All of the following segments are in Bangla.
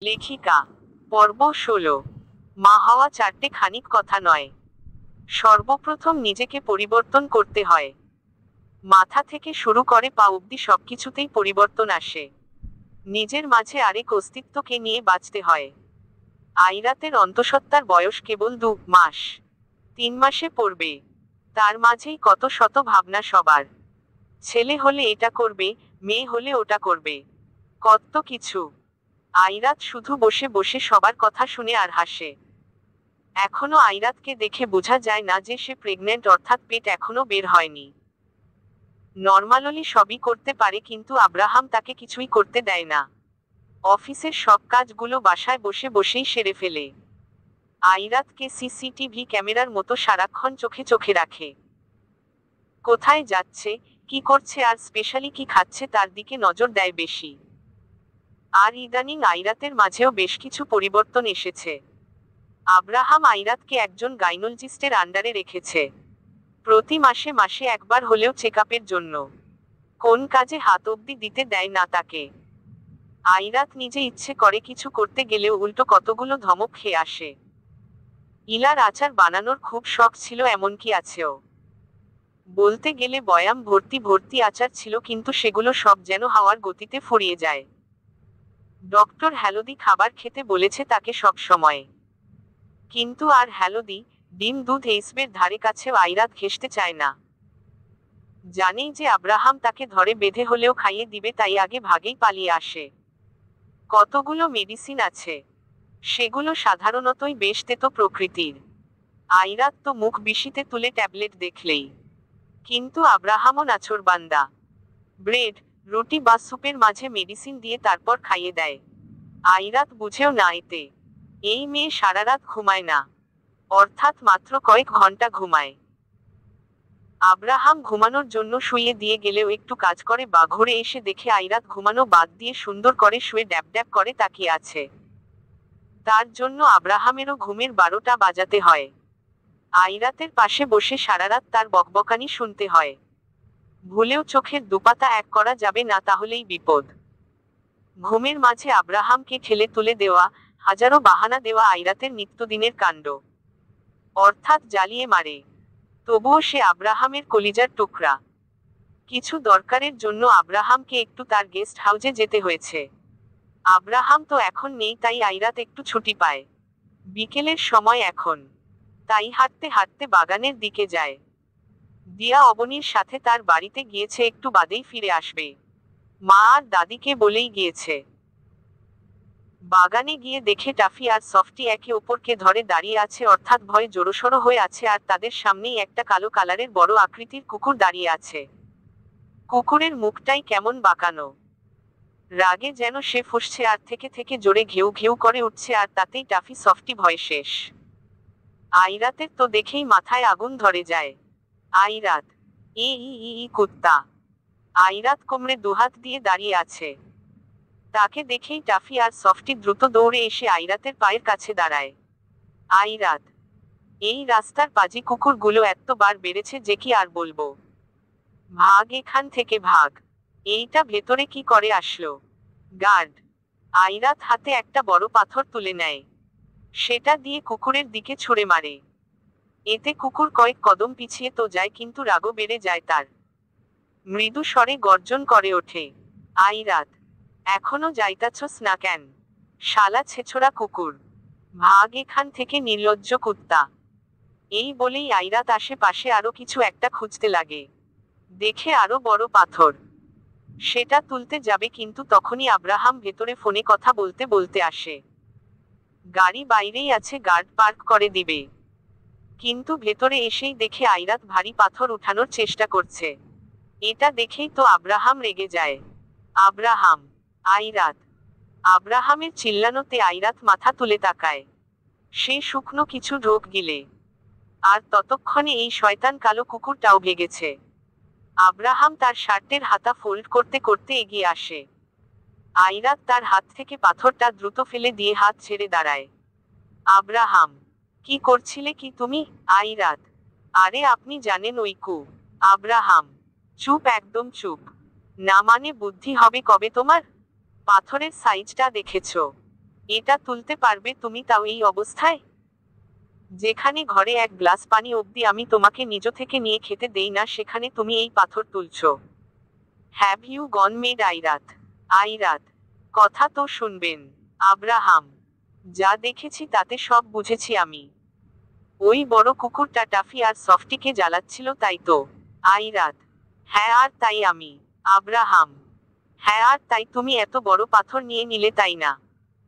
লেখিকা। পর্ব 16। মা হওয়া চারটে খানিক কথা নয়। সর্বপ্রথম নিজেকে পরিবর্তন করতে হয়। মাথা থেকে শুরু করে পা অবধি সবকিছুতেই পরিবর্তন আসে। নিজের মাঝে আরেক অস্তিত্বকে নিয়ে বাঁচতে হয়। আইরাতের অন্তঃসত্ত্বার বয়স কেবল 2 মাস। 3 মাসে পড়বে। তার মাঝেই কত শত ভাবনা সবার। ছেলে হলে এটা করবে, মেয়ে হলে ওটা করবে, কত কিছু। আইরাত শুধু বসে বসে সবার কথা শুনে আর হাসে। এখনো আইরাতকে দেখে বোঝা যায় না যে সে প্রেগনেন্ট, অর্থাৎ পেট এখনো বের হয়নি। নর্মালি সবই করতে পারে, কিন্তু আব্রাহাম তাকে কিছুই করতে দেয় না। অফিসের সব কাজগুলো বাসায় বসে বসেই সেরে ফেলে। আইরাতকে সিসিটিভি ক্যামেরার মতো সারাক্ষণ চোখে চোখে রাখে। কোথায় যাচ্ছে, কি করছে আর স্পেশালি কি খাচ্ছে তার দিকে নজর দেয় বেশি। আর ইদানিং আইরাতের মাঝেও বেশ কিছু পরিবর্তন এসেছে। আব্রাহাম আইরাতকে একজন গাইনোলজিস্টের আন্ডারে রেখেছে। প্রতি মাসে মাসে একবার হলেও চেকআপের জন্য। কোন কাজে হাত অব্দি দিতে দেয় না তাকে। আইরাত নিজে ইচ্ছে করে কিছু করতে গেলেও উল্টো কতগুলো ধমক খেয়ে আসে। ইলার আচার বানানোর খুব শখ ছিল, এমনকি আছেও। বলতে গেলে বয়াম ভর্তি ভর্তি আচার ছিল, কিন্তু সেগুলো সব যেন হাওয়ার গতিতে ফুরিয়ে যায়। ডক্টর হেলদি খাবার খেতে বলেছে তাকে সব সময়। কিন্তু আর হেলদি, ডিম, দুধ এইসবের ধারে কাছেও আইরাত ঘেঁষতে চায় না। জানেই যে আব্রাহাম তাকে ধরে বেঁধে হলেও খাইয়ে দিবে, তাই আগে ভাগেই পালিয়ে আসে। কতগুলো মেডিসিন আছে, সেগুলো সাধারণতই বেশ তেতো প্রকৃতির। আইরাত তো মুখ বিশিতে তুলে ট্যাবলেট দেখলেই। কিন্তু আব্রাহামও নাছোড়বান্দা। ব্রেড, রুটি বা স্যুপের মাঝে মেডিসিন দিয়ে তারপর খাইয়ে দেয়। আইরাত বুঝেও না এতে। এই মেয়ে সারারাত ঘুমায় না, অর্থাৎ মাত্র কয়েক ঘন্টা ঘুমায়। আব্রাহাম ঘুমানোর জন্য শুইয়ে দিয়ে গেলেও একটু কাজ করে বা ঘুরে এসে দেখে আইরাত ঘুমানো বাদ দিয়ে সুন্দর করে শুয়ে ড্যাব ড্যাব করে তাকিয়ে আছে। তার জন্য আব্রাহামেরও ঘুমের 12টা বাজাতে হয়। আইরাতের পাশে বসে সারারাত তার বকবকানি শুনতে হয়। ভুলেও চোখের দুপাতা এক করা যাবে না, তাহলেই বিপদ। ঘুমের মাঝে আব্রাহামকে ঠেলে তুলে দেওয়া, হাজারো বাহানা দেওয়া আইরাতের নিত্যদিনের কাণ্ড। অর্থাৎ জ্বালিয়ে মারে। তবুও সে আব্রাহামের কলিজার টুকরা। কিছু দরকারের জন্য আব্রাহামকে একটু তার গেস্ট হাউজে যেতে হয়েছে। আব্রাহাম তো এখন নেই, তাই আইরাত একটু ছুটি পায়। বিকেলের সময় এখন। তাই হাঁটতে হাঁটতে বাগানের দিকে যায়। দিয়া অবনীর সাথে তার বাড়িতে গিয়েছে, একটু বাদেই ফিরে আসবে। মা আর দাদিকে বলেই গিয়েছে। বাগানে গিয়ে দেখে টাফি আর সফটি একে অপরকে ধরে দাঁড়িয়ে আছে, অর্থাৎ ভয়ে জড়সড় হয়ে আছে, আর তাদের সামনেই একটা কালো কালারের বড় আকৃতির কুকুর দাঁড়িয়ে আছে। কুকুরের মুখটাই কেমন বাঁকানো। রাগে যেন সে ফুঁসছে আর থেকে থেকে জোরে ঘেউ ঘেউ করে উঠছে, আর তাতেই টাফি সফটি ভয়ে শেষ। আইরাতের তো দেখেই মাথায় আগুন ধরে যায়। আইরাত, ই ই ই ই কুত্তা। আইরাত কোমরে দুহাত দিয়ে দাঁড়িয়ে আছে। তাকে দেখেই টাফি আর সফটি দ্রুত দৌড়ে এসে আইরাতের পায়ের কাছে দাঁড়ায়। আইরাত, এই রাস্তার পাজি কুকুরগুলো এতবার বেড়েছে যে কি আর বলবো। ভাগ এখান থেকে ভাগ। এইটা ভেতরে কি করে আসলো? গার্ড। আইরাত হাতে একটা বড় পাথর তুলে নেয়। সেটা দিয়ে কুকুরের দিকে ছুঁড়ে মারে। এতে কুকুর কয়েক কদম পিছিয়ে তো যায়, কিন্তু রাগও বেড়ে যায় তার। মৃদু স্বরে গর্জন করে ওঠে। আইরাত, এখনো যাইতাছস না কেন? শালা ছেছোড়া কুকুর। ভাগ এখান থেকে নির্লজ্জ কুত্তা। এই বলেই আইরাত আশেপাশে আরো কিছু একটা খুঁজতে লাগে। দেখে আরো বড় পাথর। সেটা তুলতে যাবে, কিন্তু তখনই আব্রাহাম ভেতরে ফোনে কথা বলতে বলতে আসে। গাড়ি বাইরেই আছে, গার্ড পার্ক করে দিবে। কিন্তু ভেতরে এসেই দেখে আইরাত ভারী পাথর উঠানোর চেষ্টা করছে। এটা দেখেই তো আব্রাহাম রেগে যায়। আব্রাহাম, আইরাত। আব্রাহামের চিল্লানোতে আইরাত মাথা তুলে তাকায়। সে শুকনো কিছু ঢোক গিলে। আর ততক্ষণে এই শয়তান কালো কুকুরটাও ভেগেছে। আব্রাহাম তার শার্টের হাতা ফোল্ড করতে করতে এগিয়ে আসে। আইরাত তার হাত থেকে পাথরটা দ্রুত ফেলে দিয়ে হাত ছেড়ে দাঁড়ায়। আব্রাহাম, কি করছিলে কি তুমি? আইরাত, আরে আপনি জানেন ওই আব্রাহাম, চুপ, একদম চুপ। না মানে বুদ্ধি হবে কবে তোমার? পাথরের সাইজটা দেখেছো? এটা তুলতে পারবে তুমি, তাও এই অবস্থায়? যেখানে ঘরে এক গ্লাস পানি অবধি আমি তোমাকে নিজ থেকে নিয়ে খেতে দেই না, সেখানে তুমি এই পাথর তুলছো। Have you gone mad Airat? Airat, কথা তো শুনবেন। আব্রাহাম, যা দেখেছি তাতে সব বুঝেছি আমি। ওই বড় কুকুরটা টাফি আর সফটিকে জ্বালাচ্ছিল, তাই তো? আইরাত, হ্যাঁ আর তাই আমি। আব্রাহাম, হ্যাঁ আর তাই তুমি এত বড় পাথর নিয়ে নিলে, তাই না?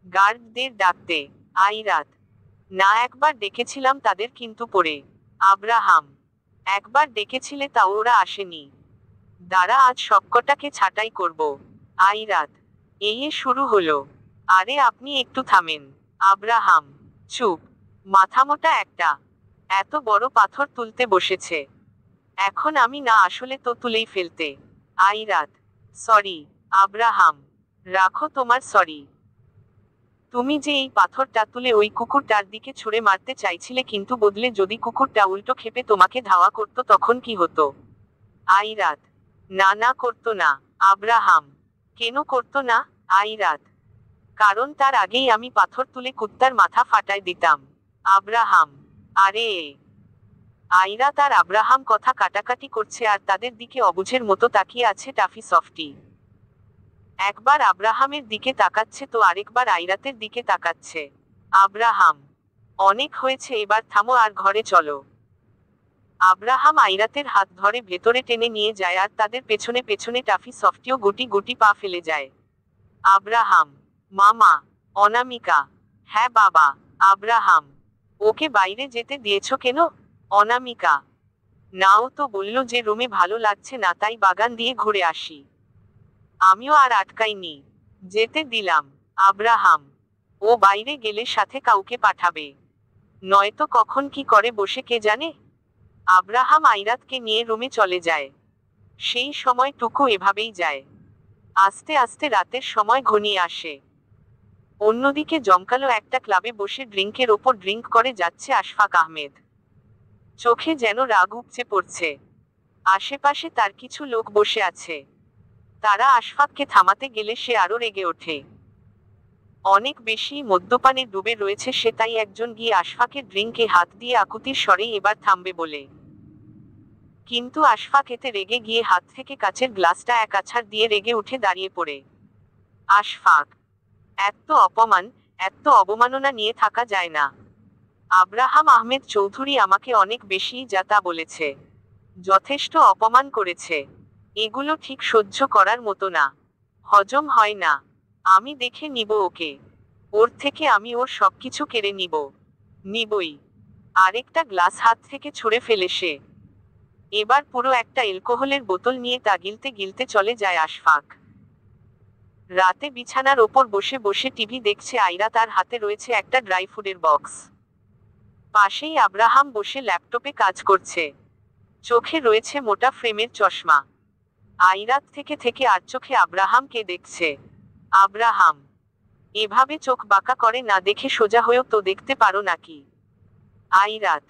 গার্ডদের ডাকতে। আইরাত, না, একবার ডেকেছিলাম তাদের, কিন্তু পরে। আব্রাহাম, একবার ডেকেছিলে, তাও ওরা আসেনি। দাঁড়া, আজ সবকটাকে ছাঁটাই করব। আইরাত, এই শুরু হলো। আরে আপনি একটু থামেন। আব্রাহাম, চুপ। মাথামোটা একটা, এত বড় পাথর তুলতে বসেছে। এখন আমি না আসলে তো তুলেই ফেলতে। আইরাত, সরি। আব্রাহাম, রাখো তোমার সরি। তুমি যে এই পাথরটা তুলে ওই কুকুরটার দিকে ছুঁড়ে মারতে চাইছিলে, কিন্তু বদলে যদি কুকুরটা উল্টো ক্ষেপে তোমাকে ধাওয়া করত, তখন কি হতো? আইরাত, না না, করতো না। আব্রাহাম, কেন করতো না? আইরাত, কারণ তার আগেই আমি পাথর তুলে কুত্তার মাথা ফাটায় দিতাম। আব্রাহাম, আরে। আইরাত আর আব্রাহাম কথা কাটাকাটি করছে, আর তাদের দিকে অবুঝের মতো তাকিয়ে আছে টাফি সফটি। একবার আব্রাহামের দিকে তাকাচ্ছে তো আরেকবার আইরাতের দিকে তাকাচ্ছে। আব্রাহাম, অনেক হয়েছে, এবার থামো আর ঘরে চলো। আব্রাহাম আইরাতের হাত ধরে ভেতরে টেনে নিয়ে যায়, আর তাদের পেছনে পেছনে টাফি সফটিও গুটি গুটি পা ফেলে যায়। আব্রাহাম, মামা। অনামিকা, হ্যাঁ বাবা। আব্রাহাম, ওকে বাইরে যেতে দিয়েছো কেন? অনামিকা, নাও তো, বলল যে রুমে ভালো লাগছে না, তাই বাগান দিয়ে ঘুরে আসি। আমিও আর আটকাইনি, যেতে দিলাম। আব্রাহাম, ও বাইরে গেলে সাথে কাউকে পাঠাবে, নয়তো কখন কি করে বসে কে জানে। আব্রাহাম আইরাতকে নিয়ে রুমে চলে যায়। সেই সময়টুকু এভাবেই যায়। আস্তে আস্তে রাতের সময় ঘনিয়ে আসে। অন্যদিকে জমকালো একটা ক্লাবে বসে ড্রিঙ্কের ওপর ড্রিঙ্ক করে যাচ্ছে আশফাক আহমেদ। চোখে যেন রাগ উপচে পড়ছে। আশেপাশে তার কিছু লোক বসে আছে। তারা আশফাককে থামাতে গেলে সে আরো রেগে ওঠে। অনেক বেশি মদ্যপানে ডুবে রয়েছে সে, তাই একজন গিয়ে আশফাকের ড্রিঙ্কে হাত দিয়ে আকুতির স্বরেই এবার থামবে বলে। কিন্তু আশফাক এতে রেগে গিয়ে হাত থেকে কাচের গ্লাসটা এক আছাড় দিয়ে রেগে উঠে দাঁড়িয়ে পড়ে। আশফাক, এত অপমান, এত অবমাননা নিয়ে থাকা যায় না। আব্রাহাম আহমেদ চৌধুরী আমাকে অনেক বেশি যা তা বলেছে, যথেষ্ট অপমান করেছে। এগুলো ঠিক সহ্য করার মতো না, হজম হয় না। আমি দেখে নিব ওকে, ওর থেকে আমি ওর সবকিছু কেড়ে নিবই। আরেকটা গ্লাস হাত থেকে ছুঁড়ে ফেলে সে। এবার পুরো একটা অ্যালকোহলের বোতল নিয়ে তা গিলতে গিলতে চলে যায় আশফাক। রাতে বিছানার ওপর বসে বসে টিভি দেখছে আইরা, তার হাতে রয়েছে একটা ড্রাই ফুডের বক্স। পাশেই আব্রাহাম বসে ল্যাপটপে কাজ করছে। চোখে রয়েছে মোটা ফ্রেমের চশমা। আইরাত থেকে থেকে আর চোখে আব্রাহামকে দেখছে। আব্রাহাম, এভাবে চোখ বাঁকা করে না, দেখে সোজা হয়েও তো দেখতে পারো নাকি? আইরাত,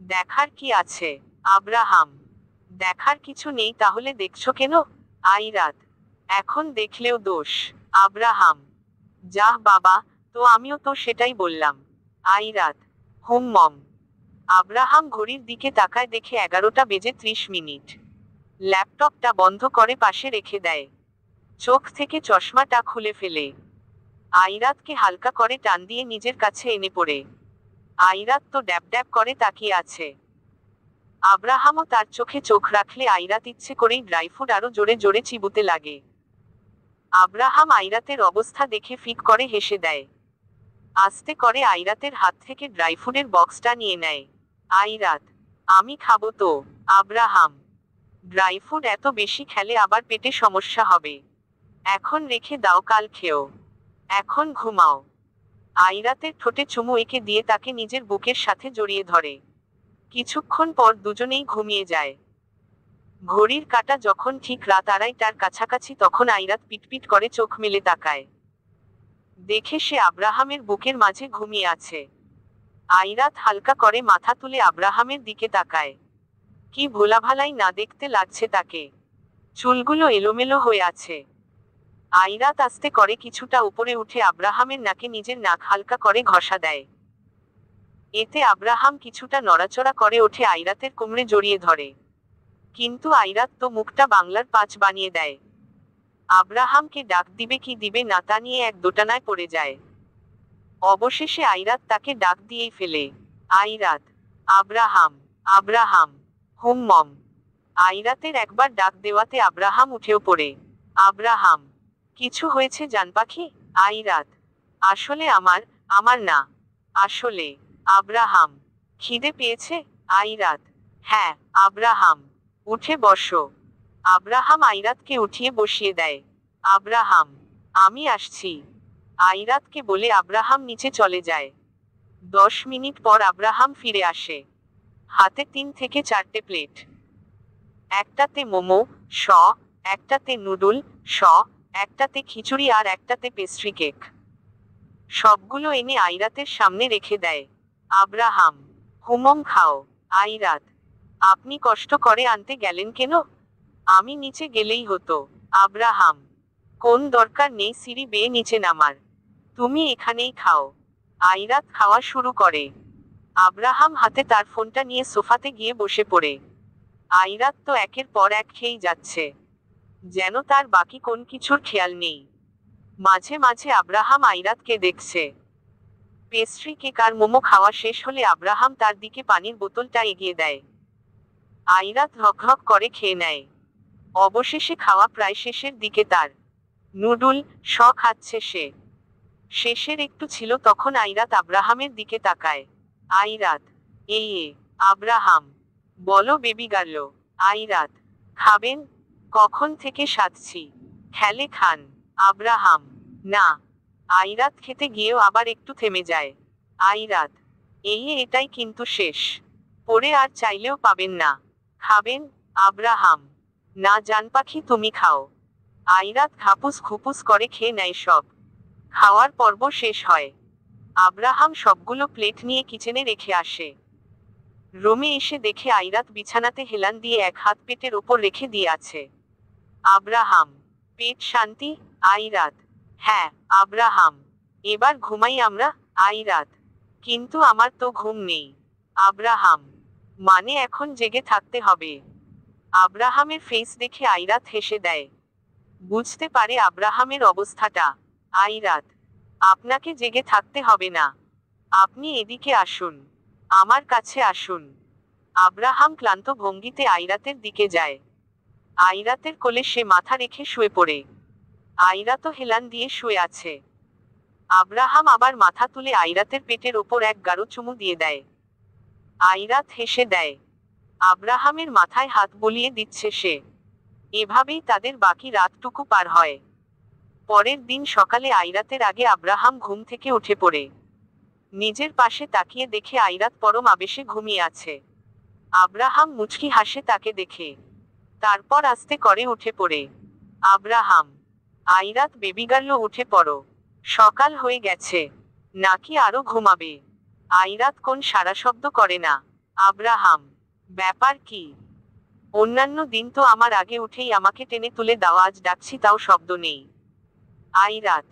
দেখার কি আছে? আব্রাহাম, দেখার কিছু নেই, তাহলে দেখছো কেন? আইরাত, এখন দেখলেও দোষ। আব্রাহাম, যাহ বাবা, তো আমিও তো সেটাই বললাম। আইরাত, মম। আব্রাহাম ঘড়ির দিকে তাকায়, দেখে 11টা বেজে 30 মিনিট। ল্যাপটপটা বন্ধ করে পাশে রেখে দেয়। চোখ থেকে চশমাটা খুলে ফেলে আইরাতকে হালকা করে টান দিয়ে নিজের কাছে এনে পড়ে। আইরাত তো ড্যাব ড্যাব করে তাকিয়ে আছে। আব্রাহামও তার চোখে চোখ রাখলে আইরাত ইচ্ছে করেই ড্রাইফুড আরো জোরে জোরে চিবুতে লাগে। আব্রাহাম আইরাতের অবস্থা দেখে ফিক করে হেসে দেয়। আস্তে করে আইরাতের হাত থেকে ড্রাইফুডের বক্সটা নিয়ে নেয়। আইরাত, আমি খাবো তো। আব্রাহাম, ড্রাইফুড এত বেশি খেলে আবার পেটে সমস্যা হবে। এখন রেখে দাও, কাল খেও। এখন ঘুমাও। আইরাতের ঠোঁটে চুমু এঁকে দিয়ে তাকে নিজের বুকের সাথে জড়িয়ে ধরে। কিছুক্ষণ পর দুজনেই ঘুমিয়ে যায়। ঘড়ির কাঁটা যখন ঠিক রাত 2:30টার কাছাকাছি, তখন আইরাত পিটপিট করে চোখ মেলে তাকায়। দেখে সে আব্রাহামের বুকের মাঝে ঘুমিয়ে আছে। আইরাত হালকা করে মাথা তুলে আব্রাহামের দিকে তাকায়। কি ভোলাভালাই না দেখতে লাগছে তাকে। চুলগুলো এলোমেলো হয়ে আছে। আইরাত আস্তে করে কিছুটা উপরে উঠে আব্রাহামের নাকে নিজের নাক হালকা করে ঘষা দেয়। এতে আব্রাহাম কিছুটা নড়াচড়া করে ওঠে, আইরাতের কোমরে জড়িয়ে ধরে। কিন্তু আইরাত তো মুখটা বাংলার 5 বানিয়ে দেয়। আব্রাহামকে ডাক দিবে কি দিবে না তা নিয়ে এক দোটানায় পড়ে যায়। অবশেষে আইরাত তাকে ডাক দিয়েই ফেলে। আইরাত, আব্রাহাম, আব্রাহাম, হুম। আইরাতের একবার ডাক দেওয়াতে আব্রাহাম উঠেও পড়ে। আব্রাহাম, কিছু হয়েছে জানপাখি? আইরাত, আসলে আমার না, আসলে। আব্রাহাম, খিদে পেয়েছে? আইরাত, হ্যাঁ। আব্রাহাম, উঠে বসো। আব্রাহাম আইরাতকে উঠিয়ে বসিয়ে দেয়। আব্রাহাম, আমি আসছি, আইরাতকে বলে আব্রাহাম নিচে চলে যায়। 10 মিনিট পর আব্রাহাম ফিরে আসে। হাতে 3 থেকে 4টে প্লেট। একটাতে মোমো, শ, একটাতে নুডল, শ, একটাতে খিচুড়ি আর একটাতে পেস্ট্রি কেক। সবগুলো এনে আইরাতের সামনে রেখে দেয়। আব্রাহাম, হুমম খাও। আইরাত, আপনি কষ্ট করে আনতে গেলেন কেন? আমি নিচে গেলেই হতো। আব্রাহাম, কোন দরকার নেই সিঁড়ি বেয়ে নিচে নামার, তুমি এখানেই খাও। আইরাত খাওয়া শুরু করে। আব্রাহাম হাতে তার ফোনটা নিয়ে সোফাতে গিয়ে বসে পড়ে। আইরাত তো একের পর এক খেয়েই যাচ্ছে, যেন তার বাকি কোন কিছুর খেয়াল নেই। মাঝে মাঝে আব্রাহাম আইরাতকে দেখছে। পেস্ট্রি কেক আর মোমো খাওয়া শেষ হলে আব্রাহাম তার দিকে পানির বোতলটা এগিয়ে দেয়। আইরাত হক করে খেয়ে নেয়। অবশেষে খাওয়া প্রায় শেষের দিকে। তার নুডল, শ খাচ্ছে সে। শেষের একটু ছিল তখন আইরাত আব্রাহামের দিকে তাকায়। আইরাত, এই আব্রাহাম, বলো বেবি গার্ল। আইরাত, খাবেন? কখন থেকে সাধছি, খেলে খান। আব্রাহাম, না। আইরাত খেতে গিয়েও আবার একটু থেমে যায়। আইরাত, এটাই কিন্তু শেষ, পরে আর চাইলেও পাবেন না। খাবেন? আব্রাহাম, না জানপাখি, তুমি খাও। আইরাত খাপুস খুপুস করে খেয়ে নেয় সব। খাওয়ার পর্ব শেষ হয়। আব্রাহাম সবগুলো প্লেট নিয়ে কিচেনে রেখে আসে। রুমে এসে দেখে আইরাত বিছানাতে হেলান দিয়ে এক হাত পেটের ওপর রেখে দিয়ে আছে। আব্রাহাম, পেট শান্তি? আইরাত, হ্যাঁ। আব্রাহাম, এবার ঘুমাই আমরা? আইরাত, কিন্তু আমার তো ঘুম নেই। আব্রাহাম, মানে এখন জেগে থাকতে হবে? আব্রাহামের ফেস দেখে আইরাত হেসে দেয়। বুঝতে পারে আব্রাহামের অবস্থাটা। আইরাত, আপনাকে জেগে থাকতে হবে না, আপনি এদিকে আসুন, আমার কাছে আসুন। আব্রাহাম ক্লান্ত ভঙ্গিতে আইরাতের দিকে যায়। আইরাতের কোলে সে মাথা রেখে শুয়ে পড়ে। আইরাতও হেলান দিয়ে শুয়ে আছে। আব্রাহাম আবার মাথা তুলে আইরাতের পেটের ওপর এক গাঢ় চুমু দিয়ে দেয়। আইরাত হেসে দেয়। আব্রাহামের মাথায় হাত বুলিয়ে দিচ্ছে সে। এভাবেই তাদের বাকি রাতটুকু পার হয়। পরের দিন সকালে আইরাতের আগে আব্রাহাম ঘুম থেকে উঠে পড়ে। নিজের পাশে তাকিয়ে দেখে আইরাত পরম আবেশে ঘুমিয়ে আছে। আব্রাহাম মুচকি হাসে তাকে দেখে। তারপর আস্তে করে উঠে পড়ে। আব্রাহাম, আইরাত, বেবিগার্ল উঠে পড়ো, সকাল হয়ে গেছে, নাকি আরো ঘুমাবে? আইরাত কোন সারা শব্দ করে না। আব্রাহাম, ব্যাপার কি? অন্যান্য দিন তো আমার আগে উঠেই আমাকে টেনে তুলে দাও, আজ ডাকছি তাও শব্দ নেই। আইরাত,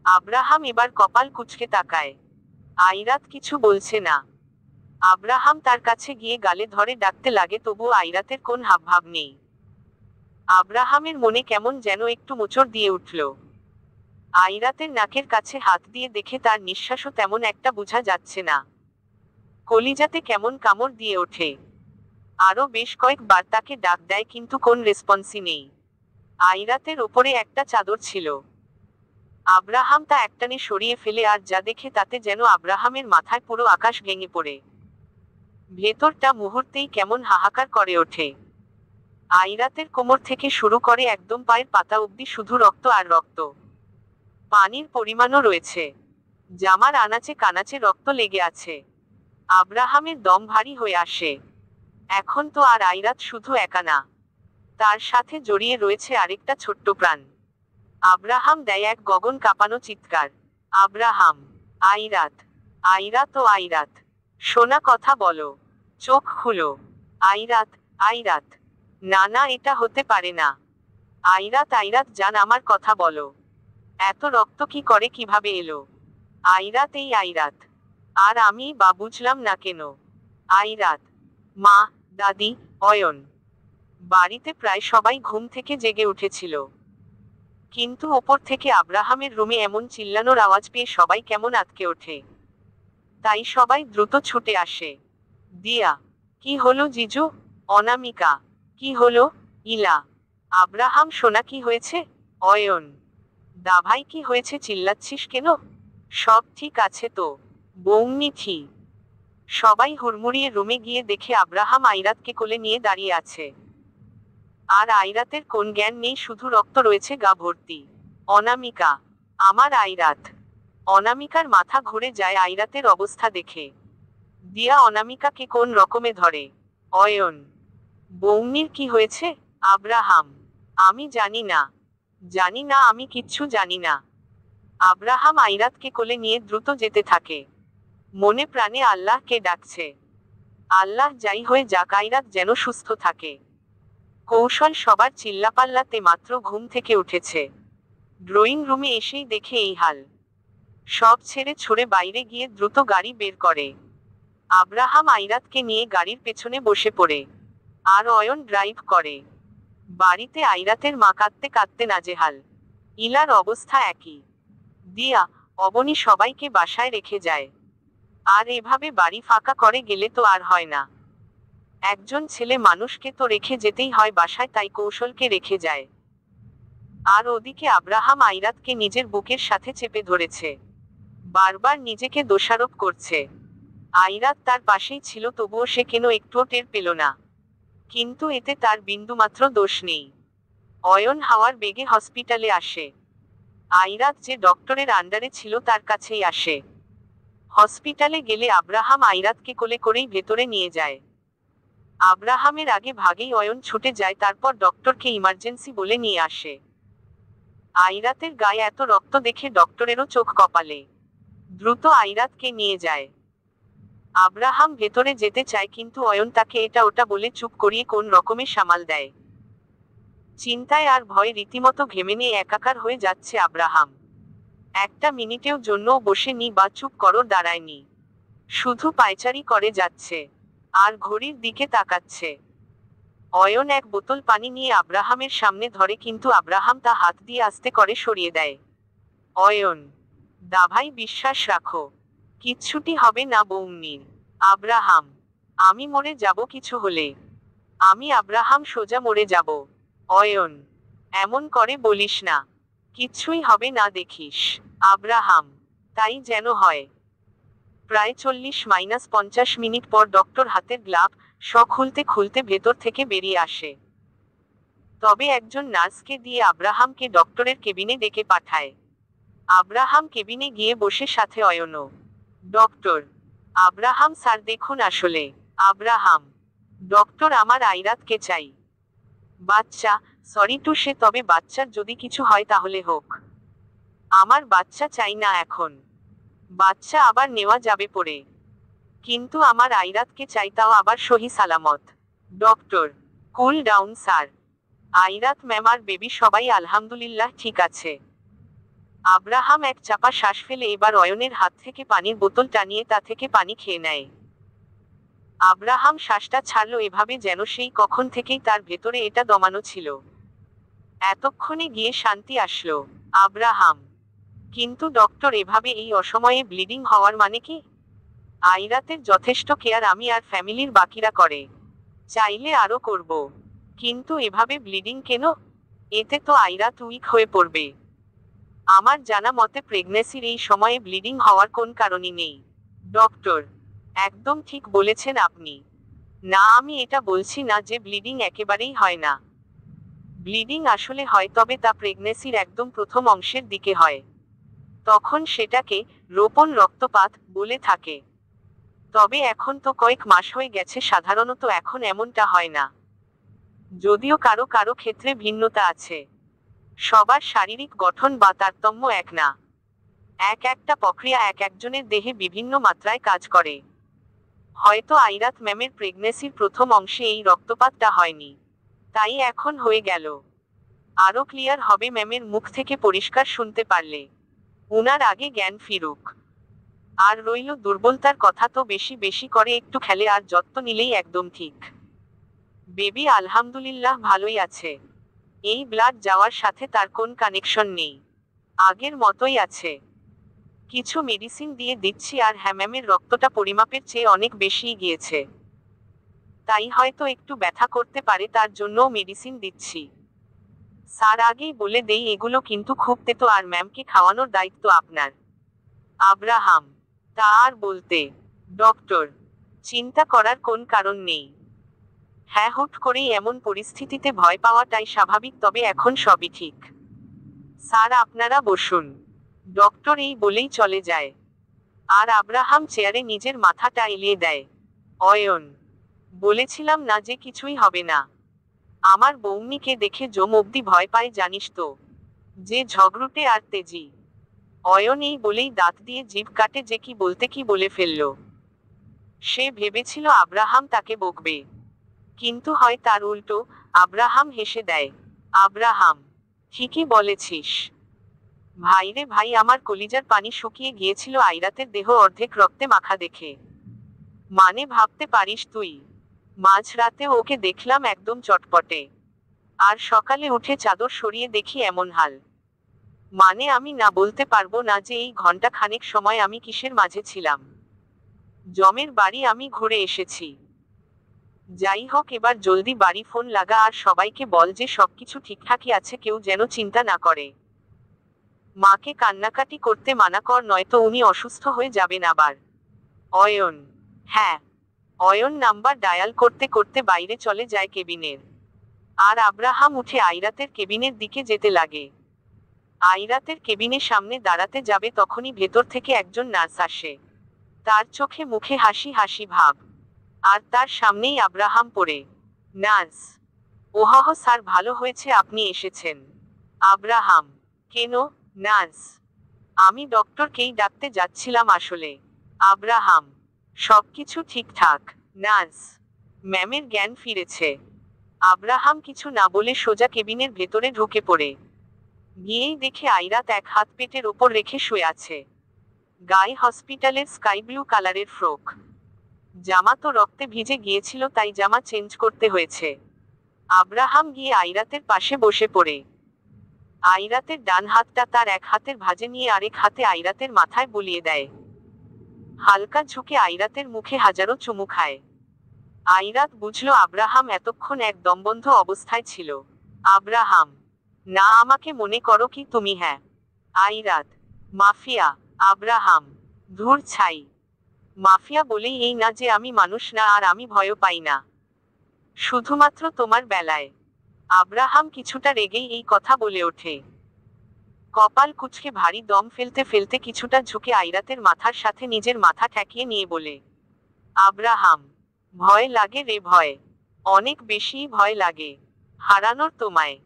আব্রাহাম এবার কপাল কুঁচকে তাকায়। আইরাত কিছু বলছে না। আব্রাহাম তার কাছে গিয়ে গালে ধরে ডাকতে লাগে, তবুও আইরাতের কোন হাবভাব নেই। আব্রাহামের মনে কেমন যেন একটু মোচড় দিয়ে উঠল। আইরাতের নাকের কাছে হাত দিয়ে দেখে তার নিঃশ্বাসও তেমন একটা বোঝা যাচ্ছে না। কলিজাতে কেমন কামড় দিয়ে ওঠে। আরো বেশ কয়েকবার তাকে ডাক দেয়, কিন্তু কোন রেসপন্সই নেই। আইরাতের ওপরে একটা চাদর ছিল। আব্রাহাম তা একটানে সরিয়ে ফেলে, আর যা দেখে তাতে যেন আব্রাহামের মাথায় পুরো আকাশ ভেঙে পড়ে। ভেতরটা মুহূর্তেই কেমন হাহাকার করে ওঠে। আইরাতের কোমর থেকে শুরু করে একদম পায়ের পাতা অবধি শুধু রক্ত আর রক্ত। পানির পরিমাণও রয়েছে। জামার আনাচে কানাচে রক্ত লেগে আছে। আব্রাহামের দম ভারী হয়ে আসে। এখন তো আর আইরাত শুধু একা না, তার সাথে জড়িয়ে রয়েছে আরেকটা ছোট্ট প্রাণ। আব্রাহাম দেয় এক গগন কাঁপানো চিৎকার। আব্রাহাম, আইরাত, আইরাত ও আইরাত, শোনা, কথা বলো, চোখ খুলো। আইরাত, আইরাত, না না, এটা হতে পারে না। আইরাত, আইরাত জান, আমার কথা বলো। এত রক্ত কি করে কিভাবে এলো? আইরাত, এই আইরাত। আর আমি বা বুঝলাম না কেন। আইরাত, মা, দাদি, অয়ন। বাড়িতে প্রায় সবাই ঘুম থেকে জেগে উঠেছিল, কিন্তু ওপর থেকে আব্রাহামের রুমে এমন চিল্লানোর আওয়াজ পেয়ে সবাই কেমন আঁতকে ওঠে। তাই সবাই দ্রুত ছুটে আসে। দিয়া, কি হলো জিজু? অনামিকা, কি হলো? ইলা, আব্রাহাম সোনা, কি হয়েছে? অয়ন, দাভাই, কি হয়েছে, চিল্লাচ্ছিস কেন? সব ঠিক আছে তো, বৌমিঠি। সবাই হুড়মুড়িয়ে রুমে গিয়ে দেখে আব্রাহাম আইরাতকে কোলে নিয়ে দাঁড়িয়ে আছে। আর আইরাতের কোন জ্ঞান নেই, শুধু রক্ত রয়েছে গা ভর্তি। অনামিকা, আমার আইরাত। অনামিকার মাথা ঘুরে যায় আইরাতের অবস্থা দেখে। দিয়া অনামিকাকে কোন রকমে ধরে। অয়ন, বৌমির কি হয়েছে? আব্রাহাম, আমি জানি না, জানি না, আমি কিচ্ছু জানি না। আব্রাহাম আইরাতকে কোলে নিয়ে দ্রুত যেতে থাকে, মনে প্রাণে আল্লাহকে ডাকছে। আল্লাহ যাই হয়ে যাক, আইরাত যেন সুস্থ থাকে। কৌশল সবার চিল্লাপাল্লাতে মাত্র ঘুম থেকে উঠেছে। ড্রয়িং রুমে এসেই দেখে এই হাল। সব ছেড়ে ছুড়ে বাইরে গিয়ে দ্রুত গাড়ি বের করে। আব্রাহাম আইরাতকে নিয়ে গাড়ির পেছনে বসে পড়ে, আর অয়ন ড্রাইভ করে। বাড়িতে আইরাতের মা কাঁদতে কাঁদতে নাজেহাল। ইলার অবস্থা একই। দিয়া, অবনী সবাইকে বাসায় রেখে যায়। আর এভাবে বাড়ি ফাঁকা করে গেলে তো আর হয় না। একজন ছেলে মানুষকে তো রেখে যেতেই হয় বাসায়, তাই কৌশলকে রেখে যায়। আর ওদিকে আব্রাহাম আইরাতকে নিজের বুকের সাথে চেপে ধরেছে, বারবার নিজেকে দোষারোপ করছে। আইরাত তার পাশেই ছিল, তবুও সে কেন একটুও টের পেল না। কিন্তু এতে তার বিন্দুমাত্র দোষ নেই। অয়ন হাওয়ার বেগে হসপিটালে আসে। আইরাত যে ডক্টরের আন্ডারে ছিল তার কাছেই আসে। হসপিটালে গেলে আব্রাহাম আইরাতকে কোলে করেই ভেতরে নিয়ে যায়। আব্রাহামের আগে ভাগেই অয়ন ছুটে যায়, তারপর ডক্টরকে ইমার্জেন্সি বলে নিয়ে আসে। আইরাতের গায়ে এত রক্ত দেখে ডক্টরেরও চোখ কপালে। দ্রুত আইরাতকে নিয়ে যায়। আব্রাহাম ভেতরে যেতে চায়, কিন্তু অয়ন তাকে এটা ওটা বলে চুপ করিয়ে কোন রকমে সামাল দেয়। চিন্তায় আর ভয়ে রীতিমতো ঘেমে নিয়ে একাকার হয়ে যাচ্ছে আব্রাহাম। একটা মিনিটেও জন্যও বসেনি বা চুপ করো দাঁড়ায়নি, শুধু পায়চারি করে যাচ্ছে আর ঘড়ির দিকে তাকাচ্ছে। অয়ন এক বোতল পানি নিয়ে আব্রাহামের সামনে ধরে, কিন্তু আব্রাহাম তা হাত দিয়ে আস্তে করে সরিয়ে দেয়। অয়ন, দাভাই, বিশ্বাস রাখো, কিচ্ছুটি হবে না বৌমির। আব্রাহাম, আমি মরে যাব কিছু হলে। আমি আব্রাহাম সোজা মরে যাব। অয়ন, এমন করে বলিস না, কিচ্ছুই হবে না দেখিস। আব্রাহাম, তাই যেন হয়। প্রায় 40-50 মিনিট পর ডক্টর হাতের গ্লাভ খুলতে খুলতে ভেতর থেকে বেরিয়ে আসে। তবে একজন নার্সকে দিয়ে আব্রাহামকে ডক্টরের কেবিনে ডেকে পাঠায়। আব্রাহাম কেবিনে গিয়ে বসে, সাথে অয়নও। ডক্টর, আব্রাহাম স্যার দেখুন, আসলে। আব্রাহাম, ডক্টর, আমার আইরাতকে চাই। বাচ্চা, সরি টু সে, তবে বাচ্চার যদি কিছু হয় তাহলে হোক। আমার বাচ্চা চাই না এখন। বাচ্চা আবার নেওয়া যাবে পরে, কিন্তু আমার আইরাতকে চাই, তাও আবার সহি সালামত। Doctor, cool down sir. Airat ma'am আর বেবি সবাই আলহামদুলিল্লাহ ঠিক আছে। আব্রাহাম এক চাপা শ্বাস ফেলে এবার অয়নের হাত থেকে পানির বোতল টানিয়ে তা থেকে পানি খেয়ে নেয়। আব্রাহাম শ্বাসটা ছাড়ল এভাবে যেন সেই কখন থেকেই তার ভেতরে এটা দমানো ছিল। এতক্ষণে গিয়ে শান্তি আসলো। আব্রাহাম, কিন্তু ডক্টর, এভাবে এই অসময়ে ব্লিডিং হওয়ার মানে কি? আইরাতের যথেষ্ট কেয়ার আমি আর ফ্যামিলির বাকিরা করে, চাইলে আরো করব, কিন্তু এভাবে ব্লিডিং কেন? এতে তো আইরাত উইক হয়ে পড়বে। আমার জানা মতে প্রেগনেন্সির এই সময়ে ব্লিডিং হওয়ার কোন কারণই নেই। ডক্টর, একদম ঠিক বলেছেন আপনি। না, আমি এটা বলছি না যে ব্লিডিং একেবারেই হয় না। ব্লিডিং আসলে হয়, তবে তা প্রেগনেন্সির একদম প্রথম অংশের দিকে হয়। তখন সেটাকে রোপণ রক্তপাত বলে থাকে। তবে এখন তো কয়েক মাস হয়ে গেছে, সাধারণত এখন এমনটা হয় না। যদিও কারো কারো ক্ষেত্রে ভিন্নতা আছে। সবার শারীরিক গঠন বা তারতম্য এক না। এক একটা প্রক্রিয়া এক একজনের দেহে বিভিন্ন মাত্রায় কাজ করে। হয়তো আইরাত ম্যামের প্রেগনেন্সির প্রথম অংশে এই রক্তপাতটা হয়নি, তাই এখন হয়ে গেল। আরো ক্লিয়ার হবে ম্যামের মুখ থেকে পরিষ্কার শুনতে পারলে। উনার আগে জ্ঞান ফিরুক। আর রইল দুর্বলতার কথা, তো বেশি বেশি করে একটু খেলে আর যত্ন নিলেই একদম ঠিক। বেবি আলহামদুলিল্লাহ ভালোই আছে। এই ব্লাড যাওয়ার সাথে তার কোন কানেকশন নেই, আগের মতোই আছে। কিছু মেডিসিন দিয়ে দিচ্ছি, আর হ্যাঁ ম্যামের রক্তটা পরিমাপের চেয়ে অনেক বেশিই গিয়েছে, তাই হয়তো একটু ব্যথা করতে পারে, তার জন্যও মেডিসিন দিচ্ছি। স্যার আগেই বলে দেই এগুলো কিন্তু খুব তেতো, আর ম্যামকে খাওয়ানোর দায়িত্ব আপনার। আব্রাহাম: তা আর বলতে ডক্টর, চিন্তা করার কোন কারণ নেই। হ্যাঁ, হুট করেই এমন পরিস্থিতিতে ভয় পাওয়াটাই স্বাভাবিক, তবে এখন সবই ঠিক। স্যার আপনারা বসুন। ডক্টর এই বলেই চলে যায়, আর আব্রাহাম চেয়ারে নিজের মাথাটা এলিয়ে দেয়। অয়ন: বলেছিলাম না যে কিছুই হবে না। আমার বৌমিকে দেখে জম অব্দি ভয় পায় জানিস তো, যে ঝগড়ুটে আর তেজি। অয়ন এই বলেই দাঁত দিয়ে জিভ কাটে, যে কি বলতে কি বলে ফেলল। সে ভেবেছিল আব্রাহাম তাকে বকবে, কিন্তু হয় তার উল্টো। আব্রাহাম হেসে দেয়। আব্রাহাম: ঠিকই বলেছিস ভাইরে ভাই, আমার কলিজার পানি শুকিয়ে গিয়েছিল আইরাতের দেহ অর্ধেক রক্তে মাখা দেখে। মানে ভাবতে পারিস তুই, মাঝরাতে ওকে দেখলাম একদম চটপটে, আর সকালে উঠে চাদর সরিয়ে দেখি এমন হাল। মানে আমি না বলতে পারবো না যে এই ঘন্টা খানেক সময় আমি কিসের মাঝে ছিলাম। জমের বাড়ি আমি ঘুরে এসেছি। যাই হোক, এবার জলদি বাড়ি ফোন লাগা, আর সবাইকে বল যে সবকিছু ঠিকঠাকই আছে, কেউ যেন চিন্তা না করে। মাকে কান্নাকাটি করতে মানা কর, নয়তো উনি অসুস্থ হয়ে যাবেন আবার। অয়ন: হ্যাঁ। অয়ন নাম্বার ডায়াল করতে করতে বাইরে চলে যায় কেবিনের, আর আব্রাহাম উঠে আইরাতের কেবিনের দিকে যেতে লাগে। আইরাতের কেবিনের সামনে দাঁড়াতে যাবে, তখনই ভেতর থেকে একজন নার্স আসে। তার চোখে মুখে হাসি হাসি ভাব, আর তার সামনেই আব্রাহাম পড়ে। নার্স: ওহহ স্যার, ভালো হয়েছে আপনি এসেছেন। আব্রাহাম: কেন? নার্স: আমি ডক্টরকেই ডাকতে যাচ্ছিলাম আসলে। আব্রাহাম: সবকিছু ঠিকঠাক? নার্স: ম্যামের জ্ঞান ফিরেছে। আব্রাহাম কিছু না বলে সোজা কেবিনের ভেতরে ঢুকে পড়ে। গিয়েই দেখে আইরাত এক হাত পেটের ওপর রেখে শুয়ে আছে। গায়ে হসপিটালের স্কাই ব্লু কালারের ফ্রক, জামা তো রক্তে ভিজে গিয়েছিল, তাই জামা চেঞ্জ করতে হয়েছে। আব্রাহাম গিয়ে আইরাতের পাশে বসে পড়ে। আইরাতের ডান হাতটা তার এক হাতের ভাঁজে নিয়ে আরেক হাতে আইরাতের মাথায় বুলিয়ে দেয়। হালকা ঝুঁকে আইরাতের মুখে হাজারো চুমু খায়। আইরাত বুঝল আব্রাহাম এতক্ষণ এক দমবন্ধ অবস্থায় ছিল। আব্রাহাম: না, আমাকে মনে করো কি তুমি? হ্যাঁ। আইরাত: মাফিয়া? আব্রাহাম: ধুর ছাই, মাফিয়া বলেই এই না যে আমি মানুষ না, আর আমি ভয়ও পাই না, শুধুমাত্র তোমার বেলায়। আব্রাহাম কিছুটা রেগেই এই কথা বলে ওঠে। কপাল কুঁচকে ভারী দম ফেলতে ফেলতে কিছুটা ঝুঁকে আইরাতের মাথার সাথে নিজের মাথা ঠেকিয়ে নিয়ে বলে। আব্রাহাম: ভয় লাগে রে, ভয়, অনেক বেশিই ভয় লাগে। হারানোর তোমায়।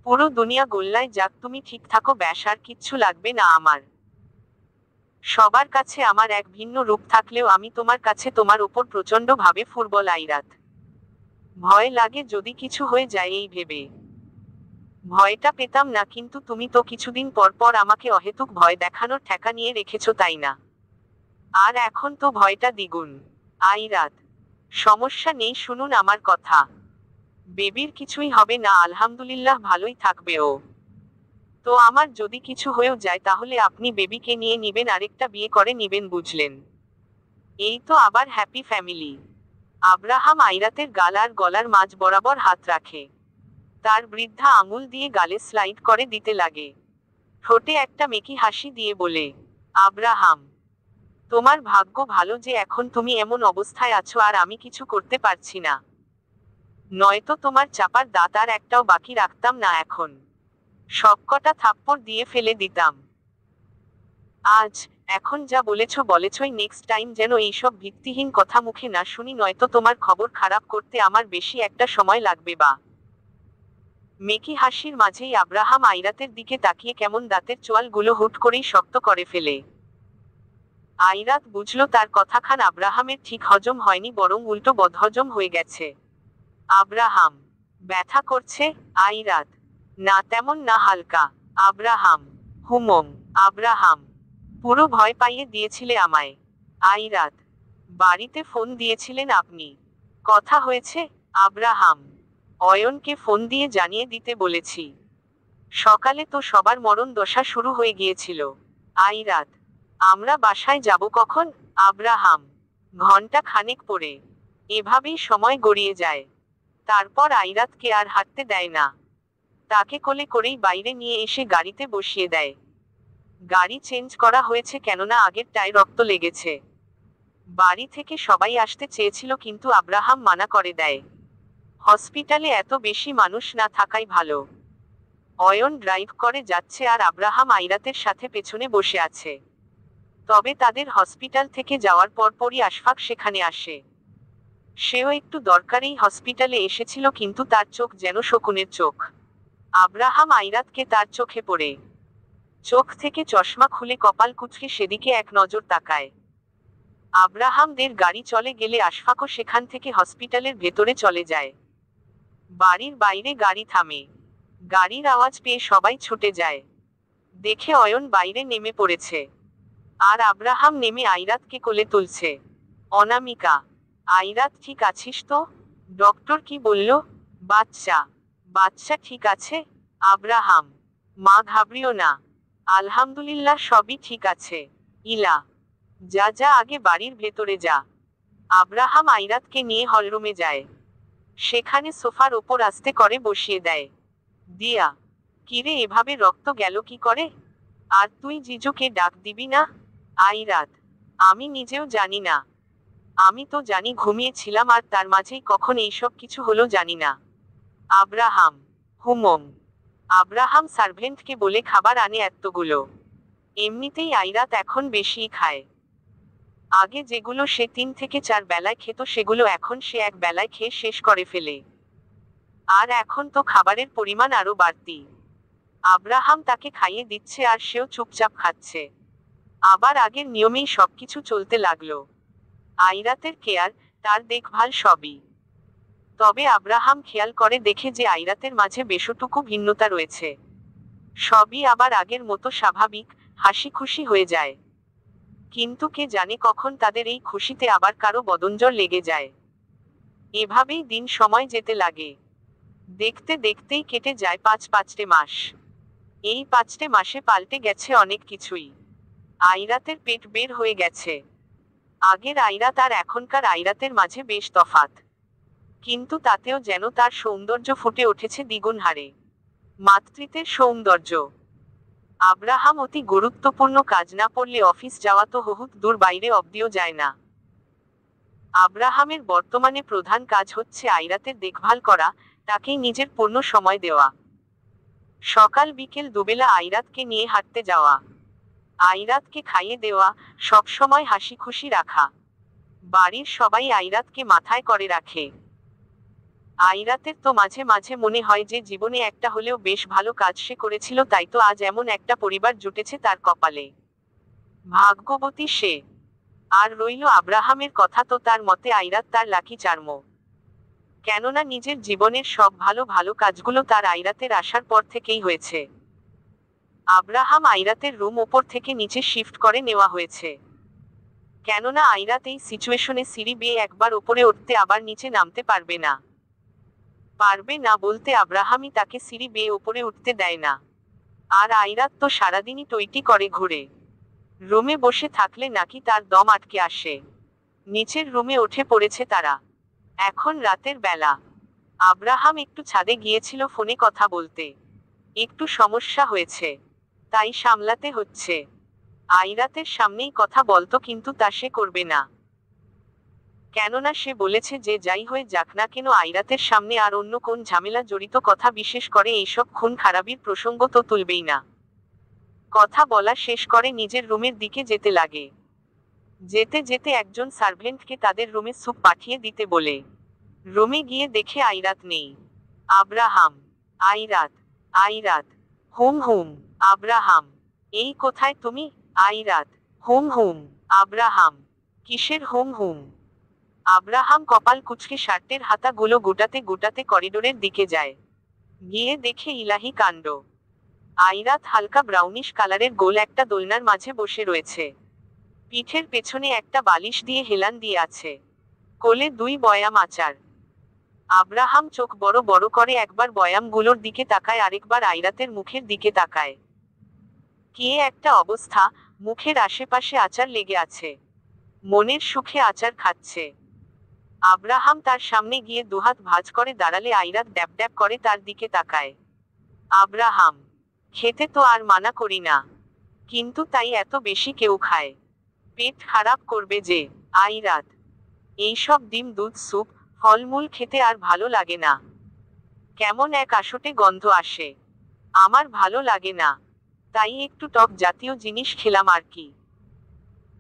পুরো দুনিয়া গোল্লায় যাক, তুমি ঠিক থাকো ব্যাস, আর কিচ্ছু লাগবে না আমার। সবার কাছে আমার এক ভিন্ন রূপ থাকলেও আমি তোমার কাছে তোমার ওপর প্রচণ্ড ভাবে ফুরবল। আইরাত: ভয় লাগে যদি কিছু হয়ে যায় এই ভেবে। ভয়টা পেতাম না, কিন্তু তুমি তো কিছুদিন পর পর আমাকে অহেতুক ভয় দেখানোর ঠেকা নিয়ে রেখেছো, তাই না? আর এখন তো ভয়টা দ্বিগুণ। আইরাত: সমস্যা নেই, শুনুন আমার কথা। বেবির কিছুই হবে না, আলহামদুলিল্লাহ ভালোই থাকবে ও। তো আমার যদি কিছু হয়েও যায় তাহলে আপনি বেবিকে নিয়ে নিবেন, আরেকটা বিয়ে করে নিবেন, বুঝলেন? এই তো আবার হ্যাপি ফ্যামিলি। আব্রাহাম আইরাতের গাল আর গলার মাঝ বরাবর হাত রাখে, তার বৃদ্ধা আঙুল দিয়ে গালে স্লাইড করে দিতে লাগে। ঠোঁটে একটা মেকি হাসি দিয়ে বলে। আব্রাহাম: তোমার ভাগ্য ভালো যে এখন তুমি এমন অবস্থায় আছো আর আমি কিছু করতে পারছি না, নয়তো তোমার চাপার দাঁত আর একটাও বাকি রাখতাম না, এখন সবকটা থাপ্পড় দিয়ে ফেলে দিতাম। আজ এখন যা বলেছই, নেক্সট টাইম যেন এইসব ভিত্তিহীন কথা মুখে না শুনি, নয়তো তোমার খবর খারাপ করতে আমার বেশি একটা সময় লাগবে। বা মেকি হাসির মাঝেই আব্রাহাম আইরাতের দিকে তাকিয়ে কেমন দাঁতের চোয়ালগুলো হুট করেই শক্ত করে ফেলে। আইরাত বুঝল তার কথাখান আব্রাহামের ঠিক হজম হয়নি, বরং উল্টো বদহজম হয়ে গেছে। আব্রাহাম: ব্যথা করছে? আইরাত: না তেমন না হালকা। আব্রাহাম। হুমম। আব্রাহাম। পুরো ভয় পাইয়ে দিয়েছিলে আমায়। আইরাত। বাড়িতে ফোন দিয়েছিলেন আপনি? কথা হয়েছে? আব্রাহাম। অয়নকে ফোন দিয়ে জানিয়ে দিতে বলেছি। সকালে তো সবার মরণ দশা শুরু হয়ে গিয়েছিল। আইরাত। আমরা বাসায় যাব কখন? আব্রাহাম। ঘন্টা খানেক পরে। এভাবেই সময় গড়িয়ে যায়। তারপর আইরাতকে আর হাঁটতে দেয় না। তাকে কোলে করেই বাইরে নিয়ে এসে গাড়িতে বসিয়ে দেয়। গাড়ি চেঞ্জ করা হয়েছে কেননা আগেরটায় রক্ত লেগেছে। বাড়ি থেকে সবাই আসতে চেয়েছিল কিন্তু আব্রাহাম মানা করে দেয়। হসপিটালে এত বেশি মানুষ না থাকাই ভালো। অয়ন ড্রাইভ করে যাচ্ছে আর আব্রাহাম আইরাতের সাথে পেছনে বসে আছে। তবে তাদের হসপিটাল থেকে যাওয়ার পরপরই আশফাক সেখানে আসে। সেও একটু দরকারেই হসপিটালে এসেছিল কিন্তু তার চোখ যেন শকুনের চোখ। আব্রাহাম আইরাতকে তার চোখে পড়ে। চোখ থেকে চশমা খুলে কপাল কুঁচকে সেদিকে এক নজর তাকায়। আব্রাহামদের গাড়ি চলে গেলে আশফাকও সেখান থেকে হসপিটালের ভেতরে চলে যায়। বাড়ির বাইরে গাড়ি থামে। গাড়ির আওয়াজ পেয়ে সবাই ছুটে যায়। দেখে অয়ন বাইরে নেমে পড়েছে। আর আব্রাহাম নেমে আইরাতকে কোলে তুলছে। অনামিকা। আইরাত ঠিক আছিস তো? ডক্টর কি বলল? বাচ্চা। বাচ্চা ঠিক আছে? আব্রাহাম। মা ঘাবড়িও না। আলহামদুলিল্লাহ সবই ঠিক আছে। ইলা। যা যা আগে বাড়ির ভেতরে যা। আব্রাহাম আইরাতকে নিয়ে হলরুমে যায়। সেখানে সোফার ওপর আস্তে করে বসিয়ে দেয়। দিয়া। কিরে এভাবে রক্ত গেল কি করে? আর তুই জিজুকে ডাক দিবি না? আইরাত। আমি নিজেও জানি না। আমি তো জানি ঘুমিয়েছিলাম আর তার মাঝেই কখন এইসব কিছু হলো জানি না। আব্রাহাম। হুমম। আব্রাহাম সার্ভেন্টকে বলে খাবার আনে এতগুলো। এমনিতেই আইরাত এখন বেশিই খায়। আগে যেগুলো সে 3 থেকে 4 বেলায় খেত সেগুলো এখন সে এক বেলায় খেয়ে শেষ করে ফেলে। আর এখন তো খাবারের পরিমাণ আরো বাড়তি। আব্রাহাম তাকে খাইয়ে দিচ্ছে আর সেও চুপচাপ খাচ্ছে। আবার আগের নিয়মেই সবকিছু চলতে লাগলো। আইরাতের কেয়ার, তার দেখভাল সবই। তবে আব্রাহাম খেয়াল করে দেখে যে আইরাতের মাঝে বেশটুকু ভিন্নতা রয়েছে। সবই আবার আগের মতো স্বাভাবিক, হাসি খুশি হয়ে যায়। কিন্তু কে জানে কখন তাদের এই খুশিতে আবার কারো বদনজর লেগে যায়। এভাবেই দিন সময় যেতে লাগে। দেখতে দেখতেই কেটে যায় 5-5টে মাস। এই 5টে মাসে পাল্টে গেছে অনেক কিছুই। আইরাতের পেট বের হয়ে গেছে। আগের আইরাত আর এখনকার আইরাতের মাঝে বেশ তফাত। কিন্তু তাতেও যেন তার সৌন্দর্য ফুটে উঠেছে দ্বিগুণ হারে। মাতৃত্বের সৌন্দর্য। আব্রাহাম অতি গুরুত্বপূর্ণ কাজ না পড়লে অফিস যাওয়া তো বহুত দূর বাইরে অব্দিও যায় না। আব্রাহামের বর্তমানে প্রধান কাজ হচ্ছে আইরাতের দেখভাল করা, তাকেই নিজের পূর্ণ সময় দেওয়া। সকাল বিকেল দুবেলা আইরাতকে নিয়ে হাঁটতে যাওয়া, আইরাতকে খাইয়ে দেওয়া, সব সময় হাসি খুশি রাখা। বাড়ির সবাই আইরাতকে মাথায় করে রাখে। আইরাতের তো মাঝে মাঝে মনে হয় যে জীবনে একটা হলেও বেশ ভালো কাজ সে করেছিল, তাই তো আজ এমন একটা পরিবার জুটেছে তার কপালে। ভাগ্যবতী সে। আর রইল আব্রাহামের কথা, তো তার মতে আইরাত তার লাকি চার্ম। কেননা নিজের জীবনের সব ভালো ভালো কাজগুলো তার আইরাতের আসার পর থেকেই হয়েছে। আব্রাহাম আইরাতের রুম ওপর থেকে নিচে শিফট করে নেওয়া হয়েছে। কেননা আইরাত এই সিচুয়েশনে সিঁড়ি বেয়ে একবার ওপরে উঠতে আবার নিচে নামতে পারবে না। পারবে না বলতে আব্রাহামই তাকে সিঁড়ি বেয়ে ওপরে উঠতে দেয় না। আর আইরাত তো সারাদিনই টইটি করে ঘুরে। রুমে বসে থাকলে নাকি তার দম আটকে আসে। নিচের রুমে উঠে পড়েছে তারা। এখন রাতের বেলা। আব্রাহাম একটু ছাদে গিয়েছিল ফোনে কথা বলতে। একটু সমস্যা হয়েছে, তাই সামলাতে হচ্ছে। আইরাতের সামনেই কথা বলতো কিন্তু তা সে করবে না। কেননা সে বলেছে যে যাই হয়ে যাক না কেন আইরাতের সামনে আর অন্য কোন ঝামেলা জড়িত কথা, বিশেষ করে এইসব খুন খারাপির প্রসঙ্গ তো তুলবেই না। কথা বলা শেষ করে নিজের রুমের দিকে যেতে লাগে। যেতে যেতে একজন সার্ভেন্টকে তাদের রুমে স্যুপ পাঠিয়ে দিতে বলে। রুমে গিয়ে দেখে আইরাত নেই। আব্রাহাম। আইরাত। আইরাত। হুম হুম। আব্রাহাম। এই কোথায় তুমি? আইরাত। হুম হুম। আব্রাহাম। কিসের হুম হুম? আব্রাহাম কপাল কুঁচকে শার্টের হাতাগুলো গুটাতে গুটাতে করিডোরের দিকে যায়। গিয়ে দেখে ইলাহি কাণ্ড। আইরাত হালকা ব্রাউনিশ কালারের গোল একটা দোলনার মাঝে বসে রয়েছে। পিঠের পেছনে একটা বালিশ দিয়ে হেলান দিয়ে আছে। কোলে 2 বয়াম আচার। আব্রাহাম চোখ বড় বড় করে একবার বয়ামগুলোর দিকে তাকায়, আরেকবার আইরাতের মুখের দিকে তাকায়। কি একটা অবস্থা, মুখের আশেপাশে আচার লেগে আছে। মনের সুখে আচার খাচ্ছে। আব্রাহাম তার সামনে গিয়ে দুহাত ভাঁজ করে দাঁড়ালে আইরাত ড্যাব ড্যাব করে তার দিকে তাকায়। আব্রাহাম, খেতে তো আর মানা করি না, কিন্তু তাই এত বেশি কেউ খায়? পেট খারাপ করবে যে। আইরাত, এইসব ডিম দুধ স্যুপ ফলমূল খেতে আর ভালো লাগে না। কেমন এক আশটে গন্ধ আসে। আমার ভালো লাগে না, তাই একটু টক জাতীয় জিনিস খেলাম আর কি।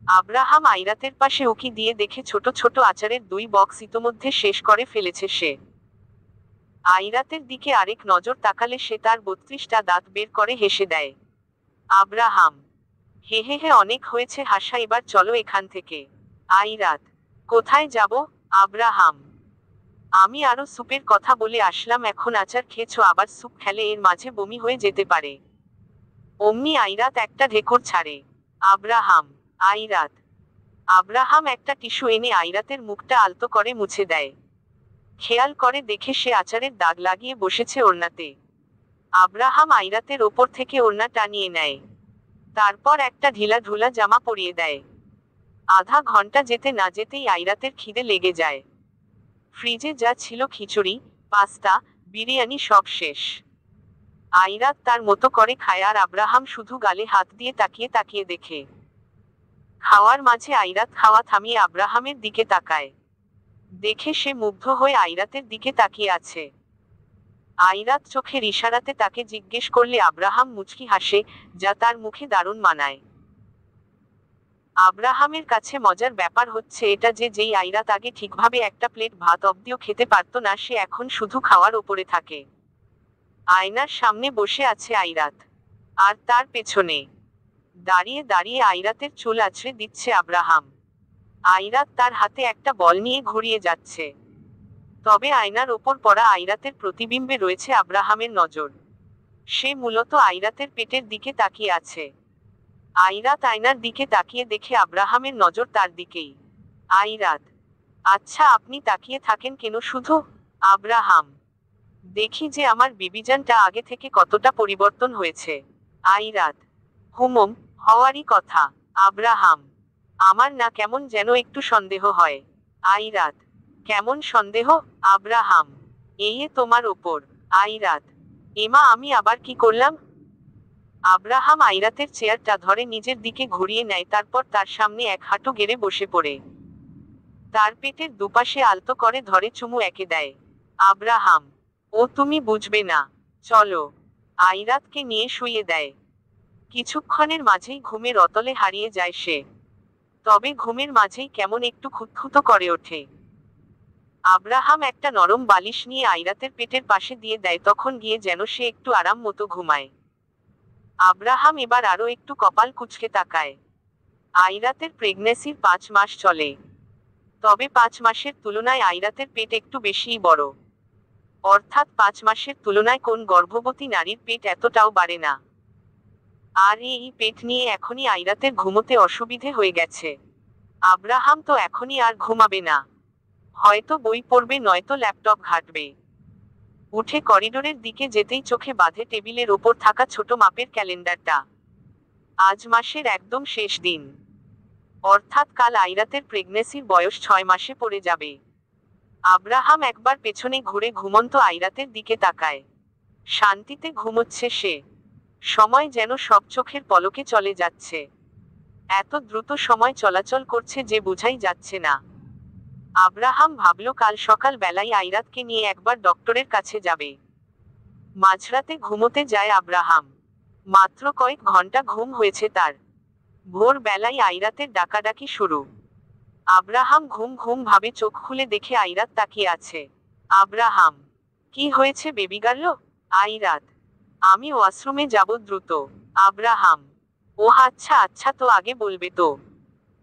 আব্রাহাম আইরাতের পাশে উকি দিয়ে দেখে ছোট ছোট আচারের 2 বক্স ইতোমধ্যে শেষ করে ফেলেছে সে। আইরাতের দিকে আরেক নজর তাকালে সে তার 32টা দাঁত বের করে হেসে দেয়। আব্রাহাম, হে হে হে, অনেক হয়েছে হাসা, এবার চলো এখান থেকে। আইরাত, কোথায় যাব? আব্রাহাম, আমি আরো স্যুপের কথা বলে আসলাম, এখন আচার খেয়েছো, আবার স্যুপ খেলে এর মাঝে বমি হয়ে যেতে পারে। অমনি আইরাত একটা ঢেকুর ছাড়ে। আব্রাহাম, আইরাত। আব্রাহাম একটা টিস্যু এনে আইরাতের মুখটা আলতো করে মুছে দেয়। খেয়াল করে দেখে সে আচারের দাগ লাগিয়ে বসেছে ওড়নাতে। আব্রাহাম আইরাতের ওপর থেকে ওড়না টানিয়ে নেয়। তারপর একটা ঢিলা ঢুলা জামা পরিয়ে দেয়। আধা ঘন্টা যেতে না যেতেই আইরাতের খিদে লেগে যায়। ফ্রিজে যা ছিল খিচুড়ি, পাস্তা, বিরিয়ানি সব শেষ। আইরাত তার মতো করে খায় আর আব্রাহাম শুধু গালে হাত দিয়ে তাকিয়ে তাকিয়ে দেখে। খাওয়ার মাঝে আইরাত খাওয়া থামিয়ে আব্রাহামের দিকে তাকায়। দেখে সে মুগ্ধ হয়ে আইরাতের দিকে তাকিয়ে আছে। আইরাত চোখের ইশারাতে তাকে জিজ্ঞেস করলে আব্রাহাম মুচকি হাসে, যা তার মুখে দারুণ মানায়। আব্রাহামের কাছে মজার ব্যাপার হচ্ছে এটা যে যেই আইরাত আগে ঠিকভাবে একটা প্লেট ভাত অব্দিও খেতে পারত না, সে এখন শুধু খাওয়ার ওপরে থাকে। আয়নার সামনে বসে আছে আইরাত, আর তার পেছনে দাঁড়িয়ে দাঁড়িয়ে আইরাতের চুল আঁচড়ে দিচ্ছে আব্রাহাম। আইরাত তার হাতে একটা বল নিয়ে ঘুরিয়ে যাচ্ছে। তবে আয়নার ওপর পড়া আইরাতের প্রতিবিম্বে রয়েছে আব্রাহামের নজর। সে মূলত আইরাতের পেটের দিকে তাকিয়ে আছে। আইরাত আয়নার দিকে তাকিয়ে দেখে আব্রাহামের নজর তার দিকেই। আইরাত, আচ্ছা আপনি তাকিয়ে থাকেন কেন শুধু? আব্রাহাম, দেখি যে আমার বিবিজানটা আগে থেকে কতটা পরিবর্তন হয়েছে। আইরাত, হুমম, হওয়ারই কথা। আব্রাহাম, আমার না কেমন যেন একটু সন্দেহ হয়। আইরাত, কেমন সন্দেহ? আব্রাহাম, এই তোমার ওপর। আইরাত, এমা আমি আবার কি করলাম? আব্রাহাম আইরাতের চেয়ারটা ধরে নিজের দিকে ঘুরিয়ে নেয়, তারপর তার সামনে এক হাঁটু গেড়ে বসে পড়ে। তার পেটের দুপাশে আলতো করে ধরে চুমু এঁকে দেয়। আব্রাহাম, ও তুমি বুঝবে না, চলো। আইরাতকে নিয়ে শুইয়ে দেয়। কিছুক্ষণের মাঝেই ঘুমের অতলে হারিয়ে যায় সে। তবে ঘুমের মাঝেই কেমন একটু খুঁতখুতো করে ওঠে। আব্রাহাম একটা নরম বালিশ নিয়ে আইরাতের পেটের পাশে দিয়ে দেয়, তখন গিয়ে যেন সে একটু আরাম মতো ঘুমায়। আব্রাহাম এবার আরো একটু কপাল কুঁচকে তাকায়। আইরাতের প্রেগন্যান্সির 5 মাস চলে। তবে 5 মাসের তুলনায় আইরাতের পেট একটু বেশিই বড়। অর্থাৎ 5 মাসের তুলনায় কোন গর্ভবতী নারীর পেট এতটাও বাড়ে না। আর এই পেট নিয়ে এখনই আইরাতের ঘুমোতে অসুবিধে হয়ে গেছে। আব্রাহাম তো এখনই আর ঘুমাবে না, হয়তো বই পড়বে, নয়তো ল্যাপটপ ঘাঁটবে। উঠে করিডোরের দিকে যেতেই চোখে বাঁধে টেবিলের ওপর থাকা ছোট মাপের ক্যালেন্ডারটা। আজ মাসের একদম শেষ দিন। অর্থাৎ কাল আইরাতের প্রেগন্যান্সির বয়স 6 মাসে পড়ে যাবে। আব্রাহাম একবার পেছনে ঘুরে ঘুমন্ত আইরাতের দিকে তাকায়। শান্তিতে ঘুমোচ্ছে সে। সময় যেন সব চোখের পলকে চলে যাচ্ছে। এত দ্রুত সময় চলাচল করছে যে বোঝাই যাচ্ছে না। আব্রাহাম ভাবল কাল সকাল বেলায় আইরাতকে নিয়ে একবার ডক্টরের কাছে যাবে। মাঝরাতে ঘুমোতে যায় আব্রাহাম। মাত্র কয়েক ঘন্টা ঘুম হয়েছে তার। ভোর বেলায় আইরাতের ডাকাডাকি শুরু। আব্রাহাম ঘুম ঘুম ভাবে চোখ খুলে দেখে আইরাত তাকিয়ে আছে। আব্রাহাম, কি হয়েছে বেবি গার্ল? আইরাত, আমি ওয়াশরুমে যাব দ্রুত। আব্রাহাম, ও আচ্ছা আচ্ছা, তো আগে বলবে তো।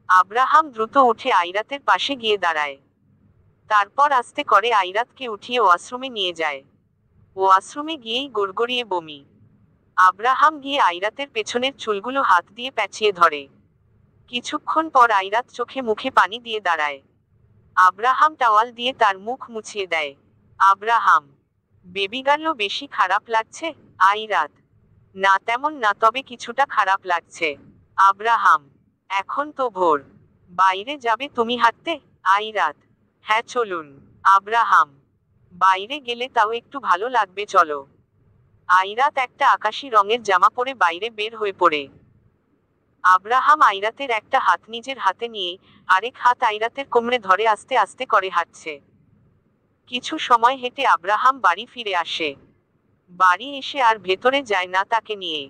আব্রাহাম দ্রুত উঠে আইরাতের পাশে গিয়ে দাঁড়ায়। তারপর আস্তে করে আইরাতকে উঠিয়ে ওয়াশরুমে নিয়ে যায়। ওয়াশরুমে গিয়েই গড়গড়িয়ে বমি। আব্রাহাম গিয়ে আইরাতের পেছনের চুলগুলো হাত দিয়ে প্যাঁচিয়ে ধরে। কিছুক্ষণ পর আইরাত চোখে মুখে পানি দিয়ে দাঁড়ায়। আব্রাহাম টাওয়াল দিয়ে তার মুখ মুছিয়ে দেয়। আব্রাহাম, বেবি গার্ল বেশি খারাপ লাগছে? আইরাত, না তেমন না, তবে কিছুটা খারাপ লাগছে। আব্রাহাম, এখন তো ভোর, বাইরে যাবে তুমি হাঁটতে? আইরাত, হ্যাঁ চলুন। আব্রাহাম, বাইরে গেলে তাও একটু ভালো লাগবে, চলো। আইরাত একটা আকাশি রঙের জামা পরে বাইরে বের হয়ে পড়ে। আব্রাহাম আইরাতের একটা হাত নিজের হাতে নিয়ে আরেক হাত আইরাতের কোমরে ধরে আস্তে আস্তে করে হাঁটছে। কিছু সময় হেঁটে আব্রাহাম বাড়ি ফিরে আসে। বাড়ি এসে আর ভেতরে যায় না তাকে নিয়ে।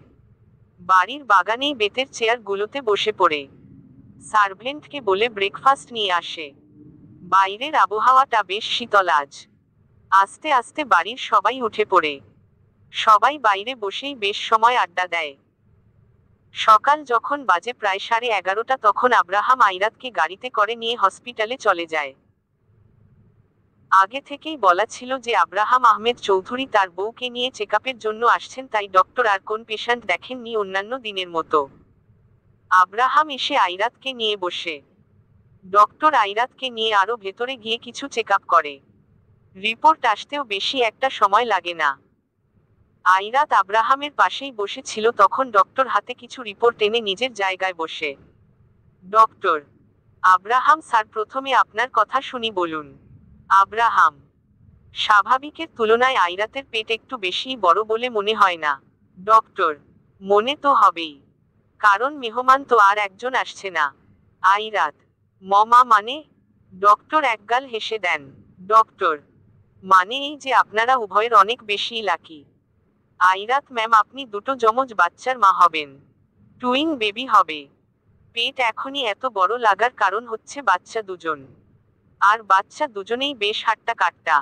বাড়ির বাগানেই বেতের চেয়ারগুলোতে বসে পড়ে সার্ভেন্টকে বলে ব্রেকফাস্ট নিয়ে আসে। বাইরের আবহাওয়াটা বেশ শীতল আজ। আস্তে আস্তে বাড়ির সবাই উঠে পড়ে। সবাই বাইরে বসেই বেশ সময় আড্ডা দেয়। সকাল যখন বাজে প্রায় 11:30, তখন আব্রাহাম আইরাতকে গাড়িতে করে নিয়ে হসপিটালে চলে যায়। আগে থেকেই বলা ছিল যে আব্রাহাম আহমেদ চৌধুরী তার বউকে নিয়ে চেকআপের জন্য আসছেন, তাই ডক্টর আর কোন পেশেন্ট দেখেননি অন্যান্য দিনের মতো। আব্রাহাম এসে আইরাতকে নিয়ে বসে। ডক্টর আইরাতকে নিয়ে আরো ভেতরে গিয়ে কিছু চেকআপ করে। রিপোর্ট আসতেও বেশি একটা সময় লাগে না। আইরাত আব্রাহামের পাশেই বসেছিল, তখন ডক্টর হাতে কিছু রিপোর্ট এনে নিজের জায়গায় বসে। ডক্টর, আব্রাহাম স্যার, প্রথমে আপনার কথা শুনি, বলুন। আব্রাহাম, স্বাভাবিকের তুলনায় আইরাতের পেট একটু বেশিই বড় বলে মনে হয় না? ডক্টর, মনে তো হবেই, কারণ মেহমান তো আর একজন আসছে না। আইরাত, মমা মানে? ডক্টর একগাল হেসে দেন। ডক্টর, মানে এই যে আপনারা উভয়ের অনেক বেশিই লাকি। আইরাত ম্যাম, আপনি দুটো যমজ বাচ্চার মা হবেন। টুইন বেবি হবে। পেট এখনই এত বড় লাগার কারণ হচ্ছে বাচ্চা দুজন। আর বাচ্চা দুজনেই বেশ হাট্টা কাট্টা।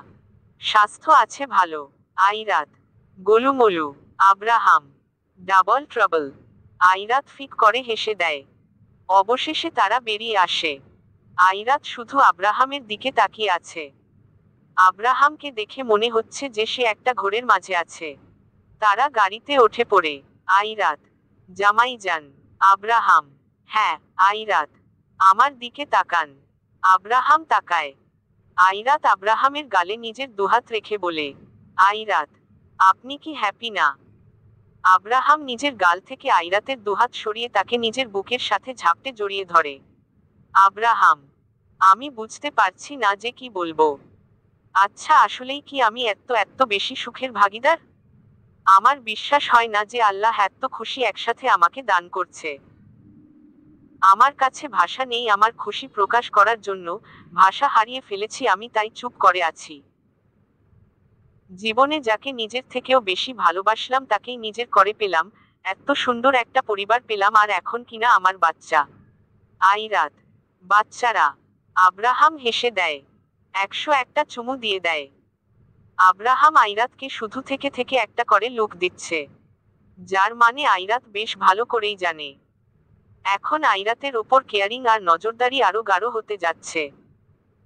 স্বাস্থ্য আছে ভালো। আইরাত, গোলুমোলু। Abraham, double trouble. আইরাত ফিক করে হেসে দেয়। অবশেষে তারা বেরিয়ে আসে। আইরাত শুধু আব্রাহামের দিকে তাকিয়ে আছে। আব্রাহামকে দেখে মনে হচ্ছে যে সে একটা ঘোরের মাঝে আছে। তারা গাড়িতে ওঠে পড়ে। আইরাত, জামাইজান। আব্রাহাম, হ্যাঁ। আইরাত, আমার দিকে তাকান। আব্রাহাম তাকায়। আইরাত আব্রাহামের গালে নিজের দুহাত রেখে বলে, আইরাত, আপনি কি হ্যাপি না? আব্রাহাম নিজের গাল থেকে আইরাতের দুহাত সরিয়ে তাকে নিজের বুকের সাথে ঝাপটে জড়িয়ে ধরে। আব্রাহাম, আমি বুঝতে পারছি না যে কি বলবো। আচ্ছা, আসলেই কি আমি এত এত বেশি সুখের ভাগিদার? আমার বিশ্বাস হয় না যে আল্লাহ এত খুশি একসাথে আমাকে দান করছে। আমার কাছে ভাষা নেই আমার খুশি প্রকাশ করার জন্য। ভাষা হারিয়ে ফেলেছি আমি, তাই চুপ করে আছি। জীবনে যাকে নিজের থেকেও বেশি ভালোবাসলাম তাকেই নিজের করে পেলাম। এত সুন্দর একটা পরিবার পেলাম, আর এখন কিনা আমার বাচ্চা। আইরাত, বাচ্চারা। আব্রাহাম হেসে দেয়। 101টা চুমু দিয়ে দেয়। আব্রাহাম আইরাতকে শুধু থেকে থেকে একটা করে লুক দিচ্ছে, যার মানে আইরাত বেশ ভালো করেই জানে এখন আইরাতের ওপর কেয়ারিং আর নজরদারি আরো গাঢ় হতে যাচ্ছে।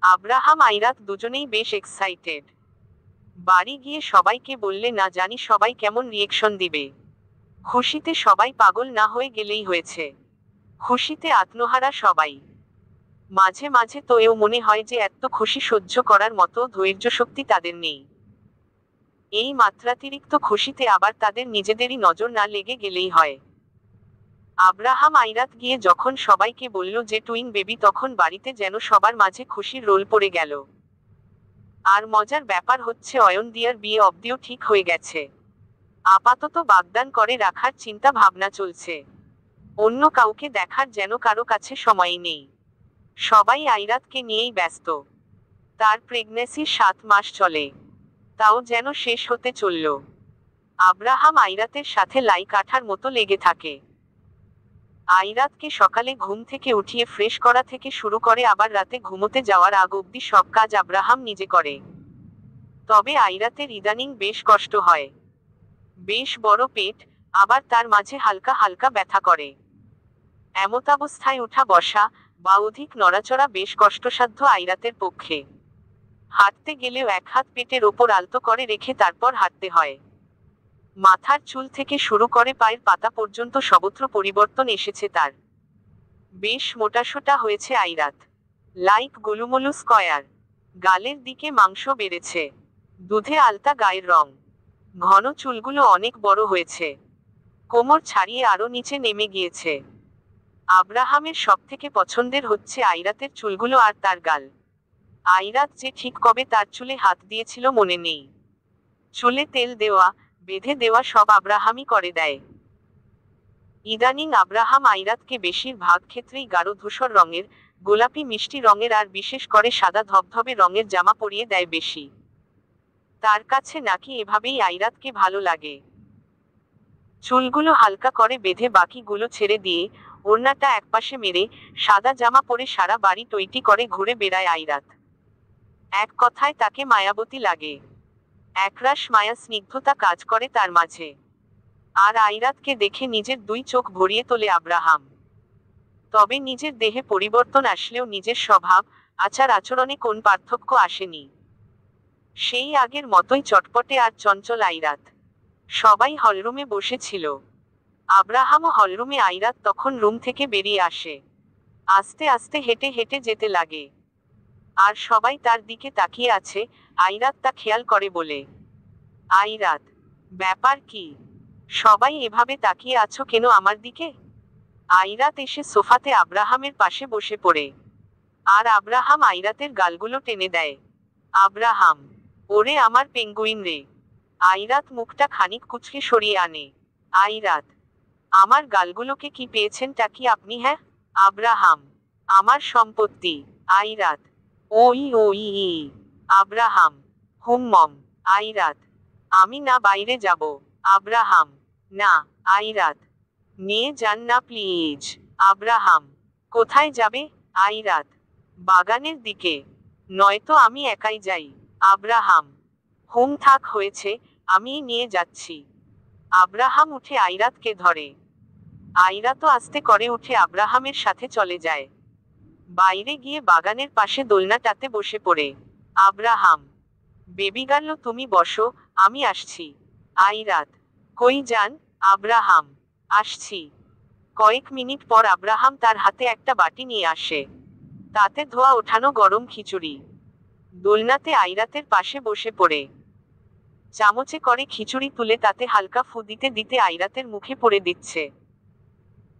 আব্রাহাম আইরাত দুজনেই বেশ এক্সাইটেড। বাড়ি গিয়ে সবাইকে বললে না জানি সবাই কেমন রিয়েকশন দিবে। খুশিতে সবাই পাগল না হয়ে গেলেই হয়েছে। খুশিতে আত্মহারা সবাই। মাঝে মাঝে তো এও মনে হয় যে এত খুশি সহ্য করার মতো ধৈর্য শক্তি তাদের নেই। এই মাত্রাতিরিক্ত খুশিতে আবার তাদের নিজেদেরই নজর না লেগে গেলেই হয়। আব্রাহাম আইরাত গিয়ে যখন সবাইকে বলল যে টুইন বেবি, তখন বাড়িতে যেন সবার মাঝে খুশির রোল পড়ে গেল। আর মজার ব্যাপার হচ্ছে অয়ন দিয়ার বিয়ে অবধিও ঠিক হয়ে গেছে। আপাতত বাগদান করে রাখার চিন্তা ভাবনা চলছে। অন্য কাউকে দেখার যেন কারো কাছে সময়ই নেই। সবাই আইরাতকে নিয়েই ব্যস্ত। তার প্রেগন্যান্সি 7 মাস চলে, তাও যেন শেষ হতে চলল। আব্রাহাম আইরাতের সাথে লাই কাঠার মতো লেগে থাকে। আইরাতকে সকালে ঘুম থেকে উঠিয়ে ফ্রেশ করা থেকে শুরু করে আবার রাতে ঘুমোতে যাওয়ার আগ অব্দি সব কাজ আব্রাহাম নিজে করে। তবে আইরাতের ইদানিং বেশ কষ্ট হয়। বেশ বড় পেট, আবার তার মাঝে হালকা হালকা ব্যথা করে। এমতাবস্থায় ওঠা বসা বা অধিক নড়াচড়া বেশ কষ্টসাধ্য আইরাতের পক্ষে। হাঁটতে গেলেও এক হাত পেটের ওপর আলতো করে রেখে তারপর হাঁটতে হয়। মাথার চুল থেকে শুরু করে পায়ের পাতা পর্যন্ত সর্বত্র পরিবর্তন এসেছে তার। বেশ মোটাসোটা হয়েছে আইরাত। Like গোলুমোলু square. গালের দিকে মাংস বেড়েছে। দুধে আলতা গায়ের রং। ঘন চুলগুলো অনেক বড় হয়েছে। কোমর ছাড়িয়ে আরো নিচে নেমে গিয়েছে। আব্রাহামের সবথেকে পছন্দের হচ্ছে আইরাতের চুলগুলো আর তার গাল। আইরাত যে ঠিক কবে তার চুলে হাত দিয়েছিল মনে নেই। চুলে তেল দেওয়া, বেঁধে দেওয়া সব আব্রাহামই করে দেয়। ইদানিং আব্রাহাম আইরাতকে বেশিরভাগ ক্ষেত্রেই গাঢ় ধূসর রঙের, গোলাপি মিষ্টি রঙের আর বিশেষ করে সাদা ধবধবে রঙের জামা পরিয়ে দেয় বেশি। তার কাছে নাকি এভাবেই আইরাতকে ভালো লাগে। চুলগুলো হালকা করে বেঁধে বাকিগুলো ছেড়ে দিয়ে, ওড়নাটা একপাশে মেরে, সাদা জামা পরে সারা বাড়ি টইটি করে ঘুরে বেড়ায় আইরাত। এক কথায় তাকে মায়াবতী লাগে। একরাশ মায়া স্নিগ্ধতা কাজ করে তার মাঝে। আর আইরাতকে দেখে নিজের দুই চোখ ভরিয়ে তোলে আব্রাহাম। তবে নিজের দেহে পরিবর্তন আসলেও নিজের স্বভাব, আচার আচরণে কোন পার্থক্য আসেনি। সেই আগের মতোই চটপটে আর চঞ্চল আইরাত। সবাই হলরুমে বসেছিল। আব্রাহামও হলরুমে। আইরাত তখন রুম থেকে বেরিয়ে আসে। আস্তে আস্তে হেঁটে হেঁটে যেতে লাগে। আর সবাই তার দিকে তাকিয়ে আছে, আইরাত তা খেয়াল করে বলে। আইরাত, ব্যাপার কি? সবাই এভাবে তাকিয়ে আছো কেন আমার দিকে? আইরাত এসে সোফাতে আব্রাহামের পাশে বসে পড়ে। আর আব্রাহাম আইরাতের গালগুলো টেনে দেয়। আব্রাহাম, ওরে আমার পেঙ্গুইন রে। আইরাত মুখটা খানিক কুঁচকে সরিয়ে আনে। আইরাত, আমার গালগুলোকে কি পেয়েছেনটা কি আপনি? হ্যাঁ আব্রাহাম, আমার সম্পত্তি। আইরাত, ওই ওই ই। আব্রাহাম, হুম্মম। আইরাত, আমি না বাইরে যাব। আব্রাহাম, না। আইরাত, নিয়ে যান না প্লিজ। আব্রাহাম, কোথায় যাবে? আইরাত, বাগানের দিকে। নয়তো আমি একাই যাই। আব্রাহাম, হুম থাক হয়েছে, আমিই নিয়ে যাচ্ছি। আব্রাহাম উঠে আইরাতকে ধরে। আইরাতও আস্তে করে উঠে আব্রাহামের সাথে চলে যায়। বাইরে গিয়ে বাগানের পাশে দোলনাটাতে বসে পড়ে। আব্রাহাম, বেবি গার্ল তুমি বসো, আমি আসছি। আইরাত, কই যান? আব্রাহাম, আসছি। কয়েক মিনিট পর আব্রাহাম তার হাতে একটা বাটি নিয়ে আসে। তাতে ধোয়া ওঠানো গরম খিচুড়ি। দোলনাতে আইরাতের পাশে বসে পড়ে চামচে করে খিচুড়ি তুলে তাতে হালকা ফু দিতে দিতে আইরাতের মুখে পড়ে দিচ্ছে।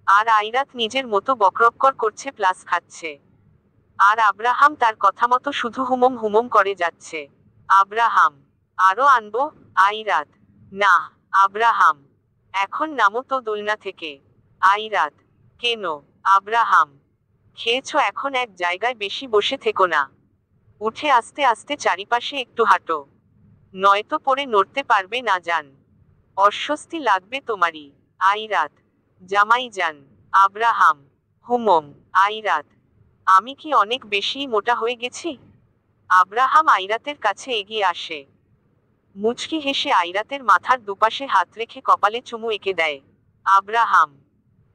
আর আইরাত নিজের মতো বকরক্কর করছে প্লাস খাচ্ছে। আর আব্রাহাম তার কথা মতো শুধু হুমম হুমম করে যাচ্ছে। আব্রাহাম, আরো আনবো? আইরাত, না। আব্রাহাম, এখন নামো তো দোলনা থেকে। আইরাত, কেন? আব্রাহাম, খেয়েছো, এখন এক জায়গায় বেশি বসে থেকো না। উঠে আস্তে আস্তে চারিপাশে একটু হাঁটো। নয়তো পরে নড়তে পারবে না জান। অস্বস্তি লাগবে তোমারই। আইরাত, জামাই যান। আব্রাহাম, হুমম। আইরাত, আমি কি অনেক বেশি মোটা হয়ে গেছি? আব্রাহাম আইরাতের কাছে এগিয়ে আসে। মুচকি হেসে আইরাতের মাথার দুপাশে হাত রেখে কপালে চুমু এঁকে দেয়। আব্রাহাম,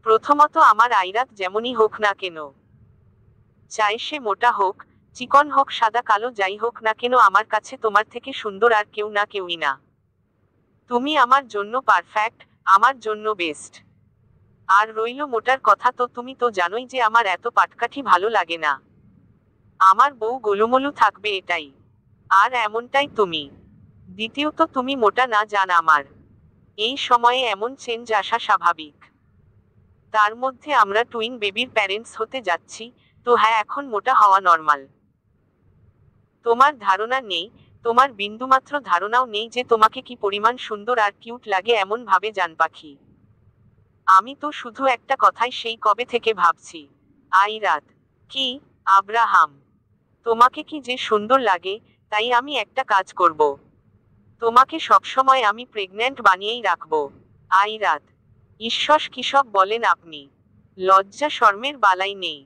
প্রথমত আমার আইরাত যেমনই হোক না কেন, চাই সে মোটা হোক, চিকন হোক, সাদা কালো, যাই হোক না কেন, আমার কাছে তোমার থেকে সুন্দর আর কেউ না, কেউই না। তুমি আমার জন্য পারফেক্ট, আমার জন্য বেস্ট। আর রইল মোটার কথা, তো তুমি তো জানোই যে আমার এত পাটকাঠি ভালো লাগে না। আমার বউ গোলুমোলু থাকবে এটাই। আর এমনটাই তুমি। দ্বিতীয়ত তুমি মোটা না জান, আমার এই সময়ে এমন চেঞ্জ আসা স্বাভাবিক। তার মধ্যে আমরা টুইন বেবির প্যারেন্টস হতে যাচ্ছি, তো হ্যাঁ, এখন মোটা হওয়া নর্মাল। তোমার ধারণা নেই, তোমার বিন্দুমাত্র ধারণাও নেই যে তোমাকে কি পরিমাণ সুন্দর আর কিউট লাগে এমন ভাবে জান পাখি। আমি তো শুধু একটা কথাই সেই কবে থেকে ভাবছি। আইরাত, কি? আব্রাহাম, তোমাকে কি যে সুন্দর লাগে, তাই আমি একটা কাজ করব। তোমাকে সবসময় আমি প্রেগন্যান্ট বানিয়েই রাখবো। আইরাত, ঈশ্বর, কি সব বলেন আপনি? লজ্জা শর্মের বালাই নেই।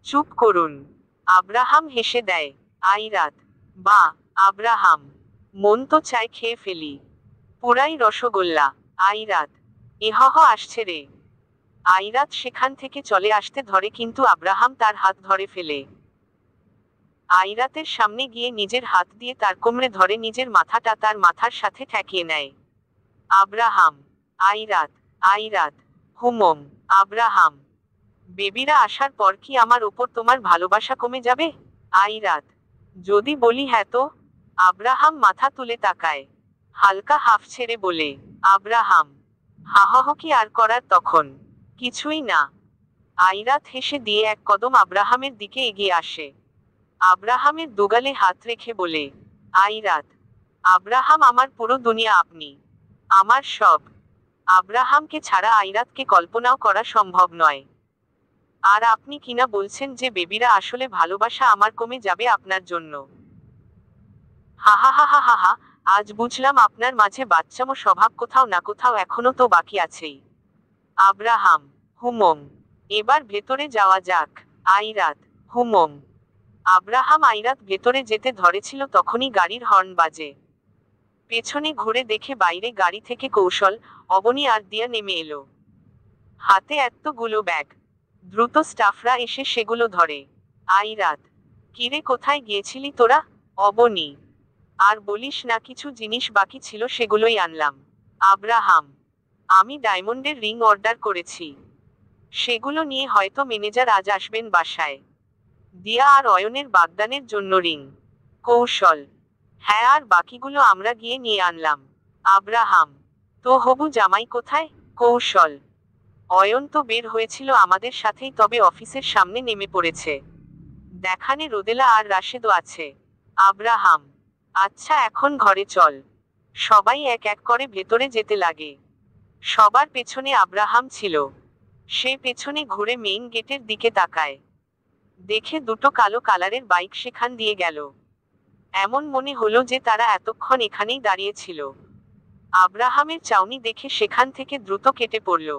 চুপ করুন। আব্রাহাম হেসে দেয়। আইরাত, বা আব্রাহাম, মন তো চায় খেয়ে ফেলি। পুরাই রসগোল্লা। আইরাত, এহহ আসছে রে। আইরাত সেখান থেকে চলে আসতে ধরে, কিন্তু আব্রাহাম তার হাত ধরে ফেলে। আইরাতের সামনে গিয়ে নিজের হাত দিয়ে তার কোমরে ধরে নিজের মাথাটা তার মাথার সাথে ঠেকিয়ে নেয়। আব্রাহাম, আইরাত, আইরাত, হুমম, আব্রাহাম, বেবিরা আসার পর কি আমার উপর তোমার ভালোবাসা কমে যাবে? আইরাত, যদি বলি হ্যাঁ তো? আব্রাহাম মাথা তুলে তাকায়, হালকা হাফ ছেড়ে বলে, আব্রাহাম, হাহহ কি আর করার তখন? কিছুই না। আইরাত হেসে দিয়ে এক কদম আব্রাহামের দিকে এগিয়ে আসে। আব্রাহামের দুগালে হাত রেখে বলে, আইরাত, আব্রাহাম আমার পুরো দুনিয়া, আপনি আমার সব। আব্রাহামকে ছাড়া আইরাতকে কল্পনাও করা সম্ভব নয়। আর আপনি কিনা বলছেন যে বেবিরা আসলে ভালোবাসা আমার কমে যাবে আপনার জন্য? হাহাহাহাহা, আজ বুঝলাম আপনার মাঝে বাচ্চামো স্বভাব কোথাও না কোথাও এখনো তো বাকি আছেই। আব্রাহাম, হুমম, এবার ভেতরে যাওয়া যাক। আইরাত, হুমম। আব্রাহাম আইরাত ভেতরে যেতে ধরেছিল তখনই গাড়ির হর্ন বাজে। পেছনে ঘুরে দেখে বাইরে গাড়ি থেকে কৌশল, অবনী আর দিয়া নেমে এলো। হাতে এতগুলো ব্যাগ। দ্রুত স্টাফরা এসে সেগুলো ধরে। আইরাত, কিরে কোথায় গিয়েছিলি তোরা? অবনী, আর বলিস না, কিছু জিনিস বাকি ছিল সেগুলোই আনলাম। আব্রাহাম, আমি ডায়মন্ডের রিং অর্ডার করেছি, সেগুলো নিয়ে হয়তো ম্যানেজার আজ আসবেন বাসায়। দিয়া আর অয়নের বাগদানের জন্য রিং। কৌশল, হ্যাঁ, আর বাকিগুলো আমরা গিয়ে নিয়ে আনলাম। আব্রাহাম, তো হবু জামাই কোথায়? কৌশল, অয়ন তো বের হয়েছিল আমাদের সাথেই, তবে অফিসের সামনে নেমে পড়েছে। দেখানে রোদেলা আর রাশেদও আছে। আব্রাহাম, আচ্ছা এখন ঘরে চল। সবাই এক এক করে ভেতরে যেতে লাগে। সবার পেছনে আব্রাহাম ছিল। সে পেছনে ঘুরে মেইন গেটের দিকে তাকায়। দেখে দুটো কালো কালারের বাইক সেখান দিয়ে গেল। এমন মনে হলো যে তারা এতক্ষণ এখানেই দাঁড়িয়ে ছিল। আব্রাহামের চাউনি দেখে সেখান থেকে দ্রুত কেটে পড়ল।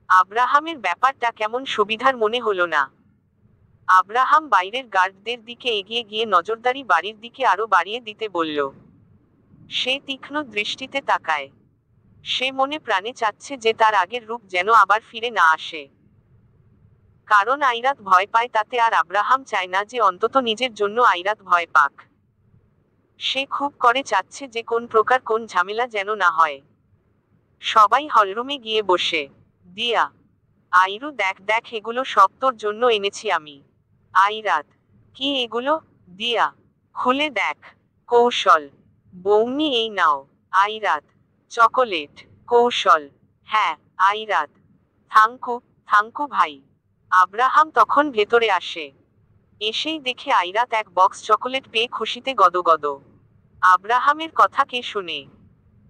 আব্রাহামের ব্যাপারটা কেমন সুবিধার মনে হলো না। আব্রাহাম বাইরের গার্ডদের দিকে এগিয়ে গিয়ে নজরদারি বাড়ির দিকে আরো বাড়িয়ে দিতে বলল। সে তীক্ষ্ণ দৃষ্টিতে তাকায়। সে মনে প্রাণে চাচ্ছে যে তার আগের রূপ যেন আবার ফিরে না আসে। কারণ আইরাত ভয় পায় তাতে, আর আব্রাহাম চায় না যে অন্তত নিজের জন্য আইরাত ভয় পাক। সে খুব করে চাচ্ছে যে কোন প্রকার কোন ঝামেলা যেন না হয়। সবাই হলরুমে গিয়ে বসে। দিয়া, আইরু দেখ দেখ, এগুলো সব তোর জন্য এনেছি আমি। আইরাত, কি এগুলো? দিয়া, খুলে দেখ। কৌশল, বৌনি এই নাও। আইরাত, চকোলেট। কৌশল, হ্যাঁ। আইরাত, থাঙ্কু, থাঙ্কু ভাই। আব্রাহাম তখন ভেতরে আসে। এসেই দেখে আইরাত এক বক্স চকোলেট পেয়ে খুশিতে গদগদ। আব্রাহামের কথা কে শুনে?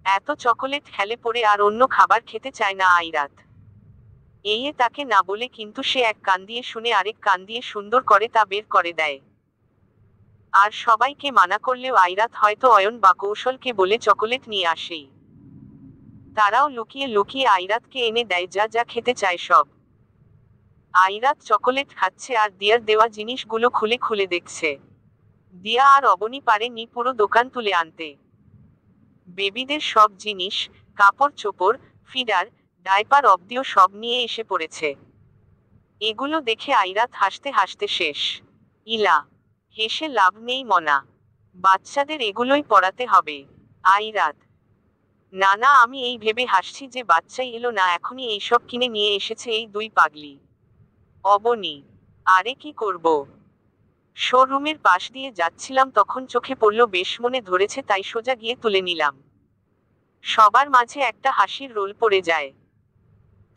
এত চকোলেট খেলে পড়ে আর অন্য খাবার খেতে চায় না আইরাত। এই তাকে না বলে, কিন্তু সে এক কান দিয়ে শুনে আরেক কান দিয়ে সুন্দর করে তা বের করে দেয়। আর সবাইকে মানা করলেও আইরাত হয়তো অয়ন বা কৌশলকে বলে চকোলেট নিয়ে আসেই। তারাও লুকিয়ে লুকিয়ে আইরাতকে এনে দেয় যা যা খেতে চায় সব। আইরাত চকোলেট খাচ্ছে আর দিয়ার দেওয়া জিনিসগুলো খুলে খুলে দেখছে। দিয়া আর অবনী পারেনি পুরো দোকান তুলে আনতে। বেবিদের সব জিনিস, কাপড় চোপড়, ফিডার, ডাইপার অব্দিও সব নিয়ে এসে পড়েছে। এগুলো দেখে আইরাত হাসতে হাসতে শেষ। ইলা, হেসে লাভ নেই মনা, বাচ্চাদের এগুলোই পড়াতে হবে। আইরাত, না না, আমি এই ভেবে হাসছি যে বাচ্চাই এলো না, এখনই এইসব কিনে নিয়ে এসেছে এই দুই পাগলি। অবনী, আরে কি করব? শোরুমের পাশ দিয়ে যাচ্ছিলাম তখন চোখে পড়ল, বেশ মনে ধরেছে তাই সোজা গিয়ে তুলে নিলাম। সবার মাঝে একটা হাসির রোল পড়ে যায়।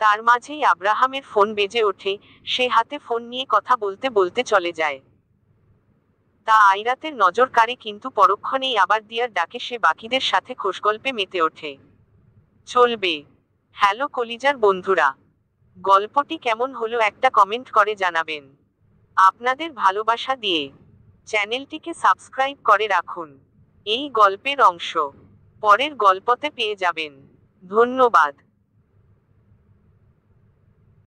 তার মাঝেই আব্রাহামের ফোন বেজে ওঠে। সে হাতে ফোন নিয়ে কথা বলতে বলতে চলে যায়। তা আইরাতের নজর কাড়ে, কিন্তু পরক্ষণেই আবার দিয়ার ডাকে সে বাকিদের সাথে খোশগল্পে মেতে ওঠে। চলবে। হ্যালো কলিজার বন্ধুরা, গল্পটি কেমন হলো একটা কমেন্ট করে জানাবেন। আপনাদের ভালোবাসা দিয়ে চ্যানেলটিকে সাবস্ক্রাইব করে রাখুন। এই গল্পের অংশ পরের গল্পতে পেয়ে যাবেন। ধন্যবাদ।